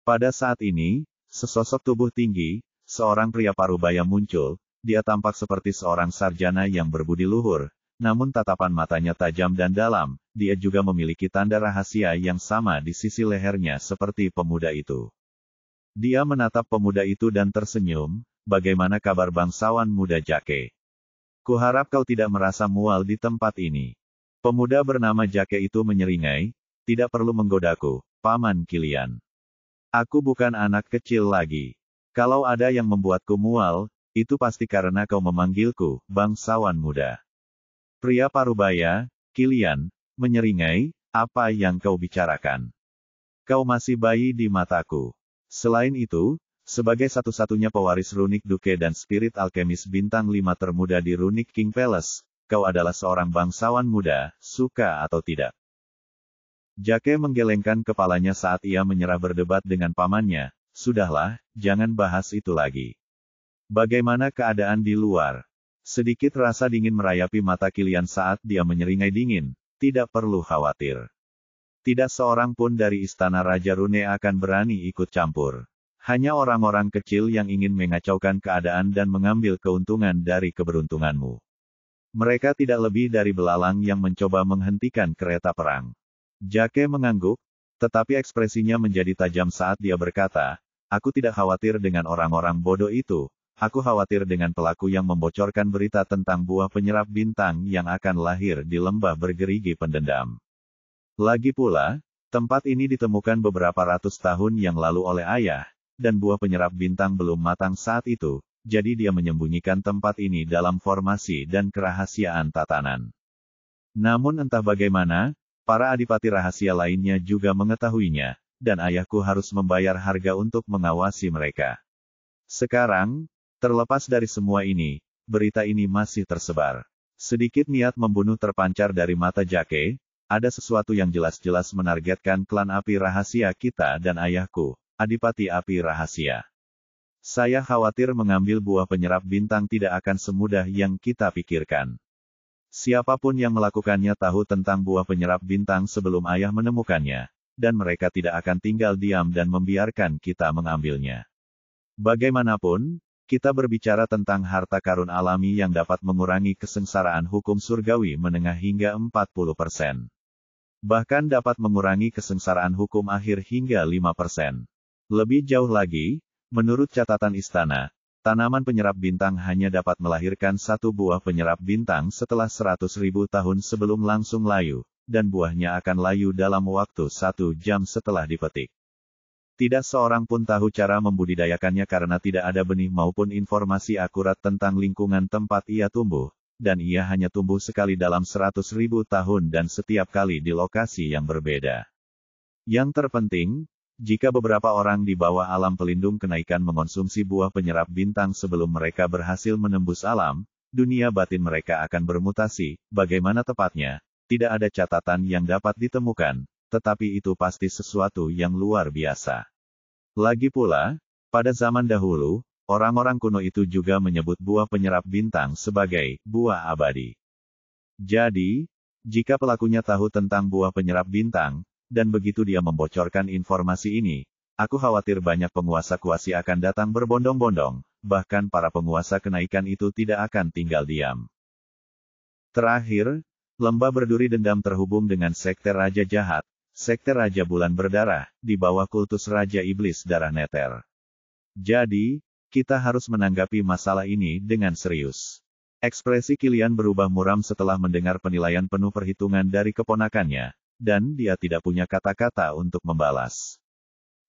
Pada saat ini, sesosok tubuh tinggi, seorang pria parubaya muncul. Dia tampak seperti seorang sarjana yang berbudi luhur, namun tatapan matanya tajam dan dalam. Dia juga memiliki tanda rahasia yang sama di sisi lehernya seperti pemuda itu. Dia menatap pemuda itu dan tersenyum, "Bagaimana kabar bangsawan muda Jake? Kuharap kau tidak merasa mual di tempat ini." Pemuda bernama Jake itu menyeringai, "Tidak perlu menggodaku, Paman Kilian. Aku bukan anak kecil lagi. Kalau ada yang membuatku mual, itu pasti karena kau memanggilku, bangsawan muda." Pria parubaya, Kilian, menyeringai, "Apa yang kau bicarakan? Kau masih bayi di mataku. Selain itu, sebagai satu-satunya pewaris runik Duke dan spirit alkemis bintang 5 termuda di runik King Palace, kau adalah seorang bangsawan muda, suka atau tidak." Jake menggelengkan kepalanya saat ia menyerah berdebat dengan pamannya. "Sudahlah, jangan bahas itu lagi. Bagaimana keadaan di luar?" Sedikit rasa dingin merayapi mata Kilian saat dia menyeringai dingin. "Tidak perlu khawatir. Tidak seorang pun dari istana Raja Rune akan berani ikut campur. Hanya orang-orang kecil yang ingin mengacaukan keadaan dan mengambil keuntungan dari keberuntunganmu. Mereka tidak lebih dari belalang yang mencoba menghentikan kereta perang." Jake mengangguk, tetapi ekspresinya menjadi tajam saat dia berkata, "Aku tidak khawatir dengan orang-orang bodoh itu. Aku khawatir dengan pelaku yang membocorkan berita tentang buah penyerap bintang yang akan lahir di lembah bergerigi pendendam. Lagi pula, tempat ini ditemukan beberapa ratus tahun yang lalu oleh ayah, dan buah penyerap bintang belum matang saat itu, jadi dia menyembunyikan tempat ini dalam formasi dan kerahasiaan tatanan. Namun entah bagaimana, para adipati rahasia lainnya juga mengetahuinya, dan ayahku harus membayar harga untuk mengawasi mereka. Sekarang, terlepas dari semua ini, berita ini masih tersebar." Sedikit niat membunuh terpancar dari mata Jake. "Ada sesuatu yang jelas-jelas menargetkan klan api rahasia kita dan ayahku, Adipati Api Rahasia. Saya khawatir mengambil buah penyerap bintang tidak akan semudah yang kita pikirkan. Siapapun yang melakukannya tahu tentang buah penyerap bintang sebelum ayah menemukannya, dan mereka tidak akan tinggal diam dan membiarkan kita mengambilnya. Bagaimanapun, kita berbicara tentang harta karun alami yang dapat mengurangi kesengsaraan hukum surgawi menengah hingga 40%. Bahkan dapat mengurangi kesengsaraan hukum akhir hingga 5%. Lebih jauh lagi, menurut catatan istana, tanaman penyerap bintang hanya dapat melahirkan satu buah penyerap bintang setelah 100.000 tahun sebelum langsung layu, dan buahnya akan layu dalam waktu 1 jam setelah dipetik. Tidak seorang pun tahu cara membudidayakannya karena tidak ada benih maupun informasi akurat tentang lingkungan tempat ia tumbuh, dan ia hanya tumbuh sekali dalam 100.000 tahun dan setiap kali di lokasi yang berbeda. Yang terpenting, jika beberapa orang di bawah alam pelindung kenaikan mengonsumsi buah penyerap bintang sebelum mereka berhasil menembus alam, dunia batin mereka akan bermutasi. Bagaimana tepatnya? Tidak ada catatan yang dapat ditemukan, tetapi itu pasti sesuatu yang luar biasa. Lagi pula, pada zaman dahulu, orang-orang kuno itu juga menyebut buah penyerap bintang sebagai buah abadi. Jadi, jika pelakunya tahu tentang buah penyerap bintang, dan begitu dia membocorkan informasi ini, aku khawatir banyak penguasa kuasi akan datang berbondong-bondong, bahkan para penguasa kenaikan itu tidak akan tinggal diam. Terakhir, lembah berduri dendam terhubung dengan sekte Raja Jahat, sekte Raja Bulan Berdarah, di bawah kultus Raja Iblis Darah Neter. Jadi, kita harus menanggapi masalah ini dengan serius. Ekspresi Kilian berubah muram setelah mendengar penilaian penuh perhitungan dari keponakannya, dan dia tidak punya kata-kata untuk membalas.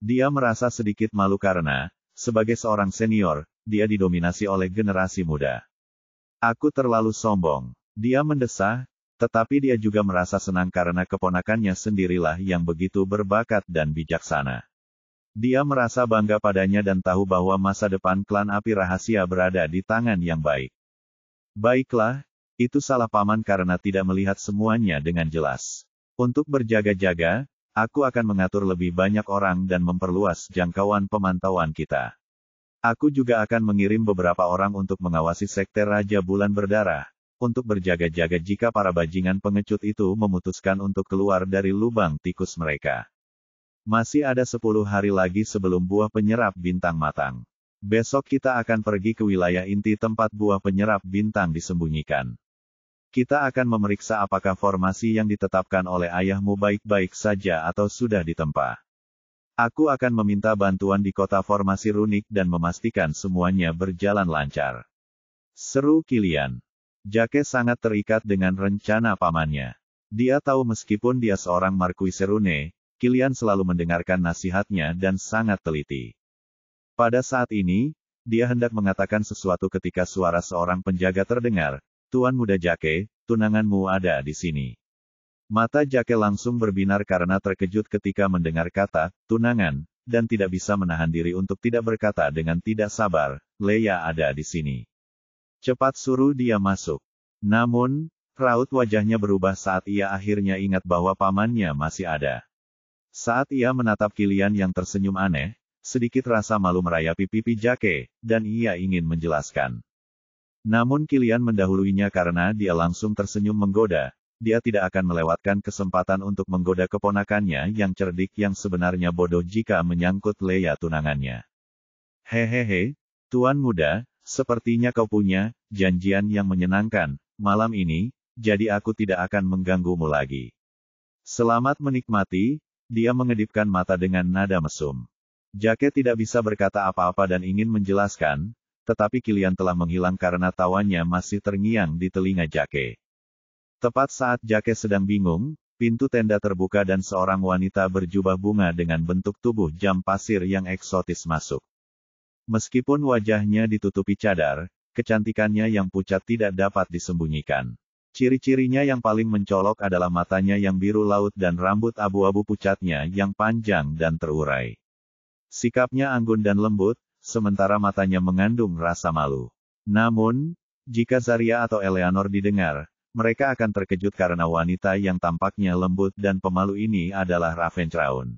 Dia merasa sedikit malu karena, sebagai seorang senior, dia didominasi oleh generasi muda. Aku terlalu sombong. Dia mendesah, tetapi dia juga merasa senang karena keponakannya sendirilah yang begitu berbakat dan bijaksana. Dia merasa bangga padanya dan tahu bahwa masa depan klan api rahasia berada di tangan yang baik. Baiklah, itu salah paman karena tidak melihat semuanya dengan jelas. Untuk berjaga-jaga, aku akan mengatur lebih banyak orang dan memperluas jangkauan pemantauan kita. Aku juga akan mengirim beberapa orang untuk mengawasi sekte Raja Bulan Berdarah, untuk berjaga-jaga jika para bajingan pengecut itu memutuskan untuk keluar dari lubang tikus mereka. Masih ada 10 hari lagi sebelum buah penyerap bintang matang. Besok kita akan pergi ke wilayah inti tempat buah penyerap bintang disembunyikan. Kita akan memeriksa apakah formasi yang ditetapkan oleh ayahmu baik-baik saja atau sudah ditempa. Aku akan meminta bantuan di kota formasi runik dan memastikan semuanya berjalan lancar. Seru Kilian. Jake sangat terikat dengan rencana pamannya. Dia tahu meskipun dia seorang Marquis Serune, Kilian selalu mendengarkan nasihatnya dan sangat teliti. Pada saat ini, dia hendak mengatakan sesuatu ketika suara seorang penjaga terdengar. Tuan Muda Jake, tunanganmu ada di sini. Mata Jake langsung berbinar karena terkejut ketika mendengar kata, tunangan, dan tidak bisa menahan diri untuk tidak berkata dengan tidak sabar, Leia ada di sini. Cepat suruh dia masuk. Namun, raut wajahnya berubah saat ia akhirnya ingat bahwa pamannya masih ada. Saat ia menatap Kilian yang tersenyum aneh, sedikit rasa malu merayapi pipi Jake, dan ia ingin menjelaskan. Namun Kilian mendahuluinya karena dia langsung tersenyum menggoda. Dia tidak akan melewatkan kesempatan untuk menggoda keponakannya yang cerdik yang sebenarnya bodoh jika menyangkut Leia tunangannya. Hehehe, Tuan Muda, sepertinya kau punya janjian yang menyenangkan malam ini, jadi aku tidak akan mengganggumu lagi. Selamat menikmati, dia mengedipkan mata dengan nada mesum. Jake tidak bisa berkata apa-apa dan ingin menjelaskan, tetapi Kilian telah menghilang karena tawanya masih terngiang di telinga Jake. Tepat saat Jake sedang bingung, pintu tenda terbuka dan seorang wanita berjubah bunga dengan bentuk tubuh jam pasir yang eksotis masuk. Meskipun wajahnya ditutupi cadar, kecantikannya yang pucat tidak dapat disembunyikan. Ciri-cirinya yang paling mencolok adalah matanya yang biru laut dan rambut abu-abu pucatnya yang panjang dan terurai. Sikapnya anggun dan lembut, sementara matanya mengandung rasa malu. Namun, jika Zarya atau Eleanor didengar, mereka akan terkejut karena wanita yang tampaknya lembut dan pemalu ini adalah Raven Traun.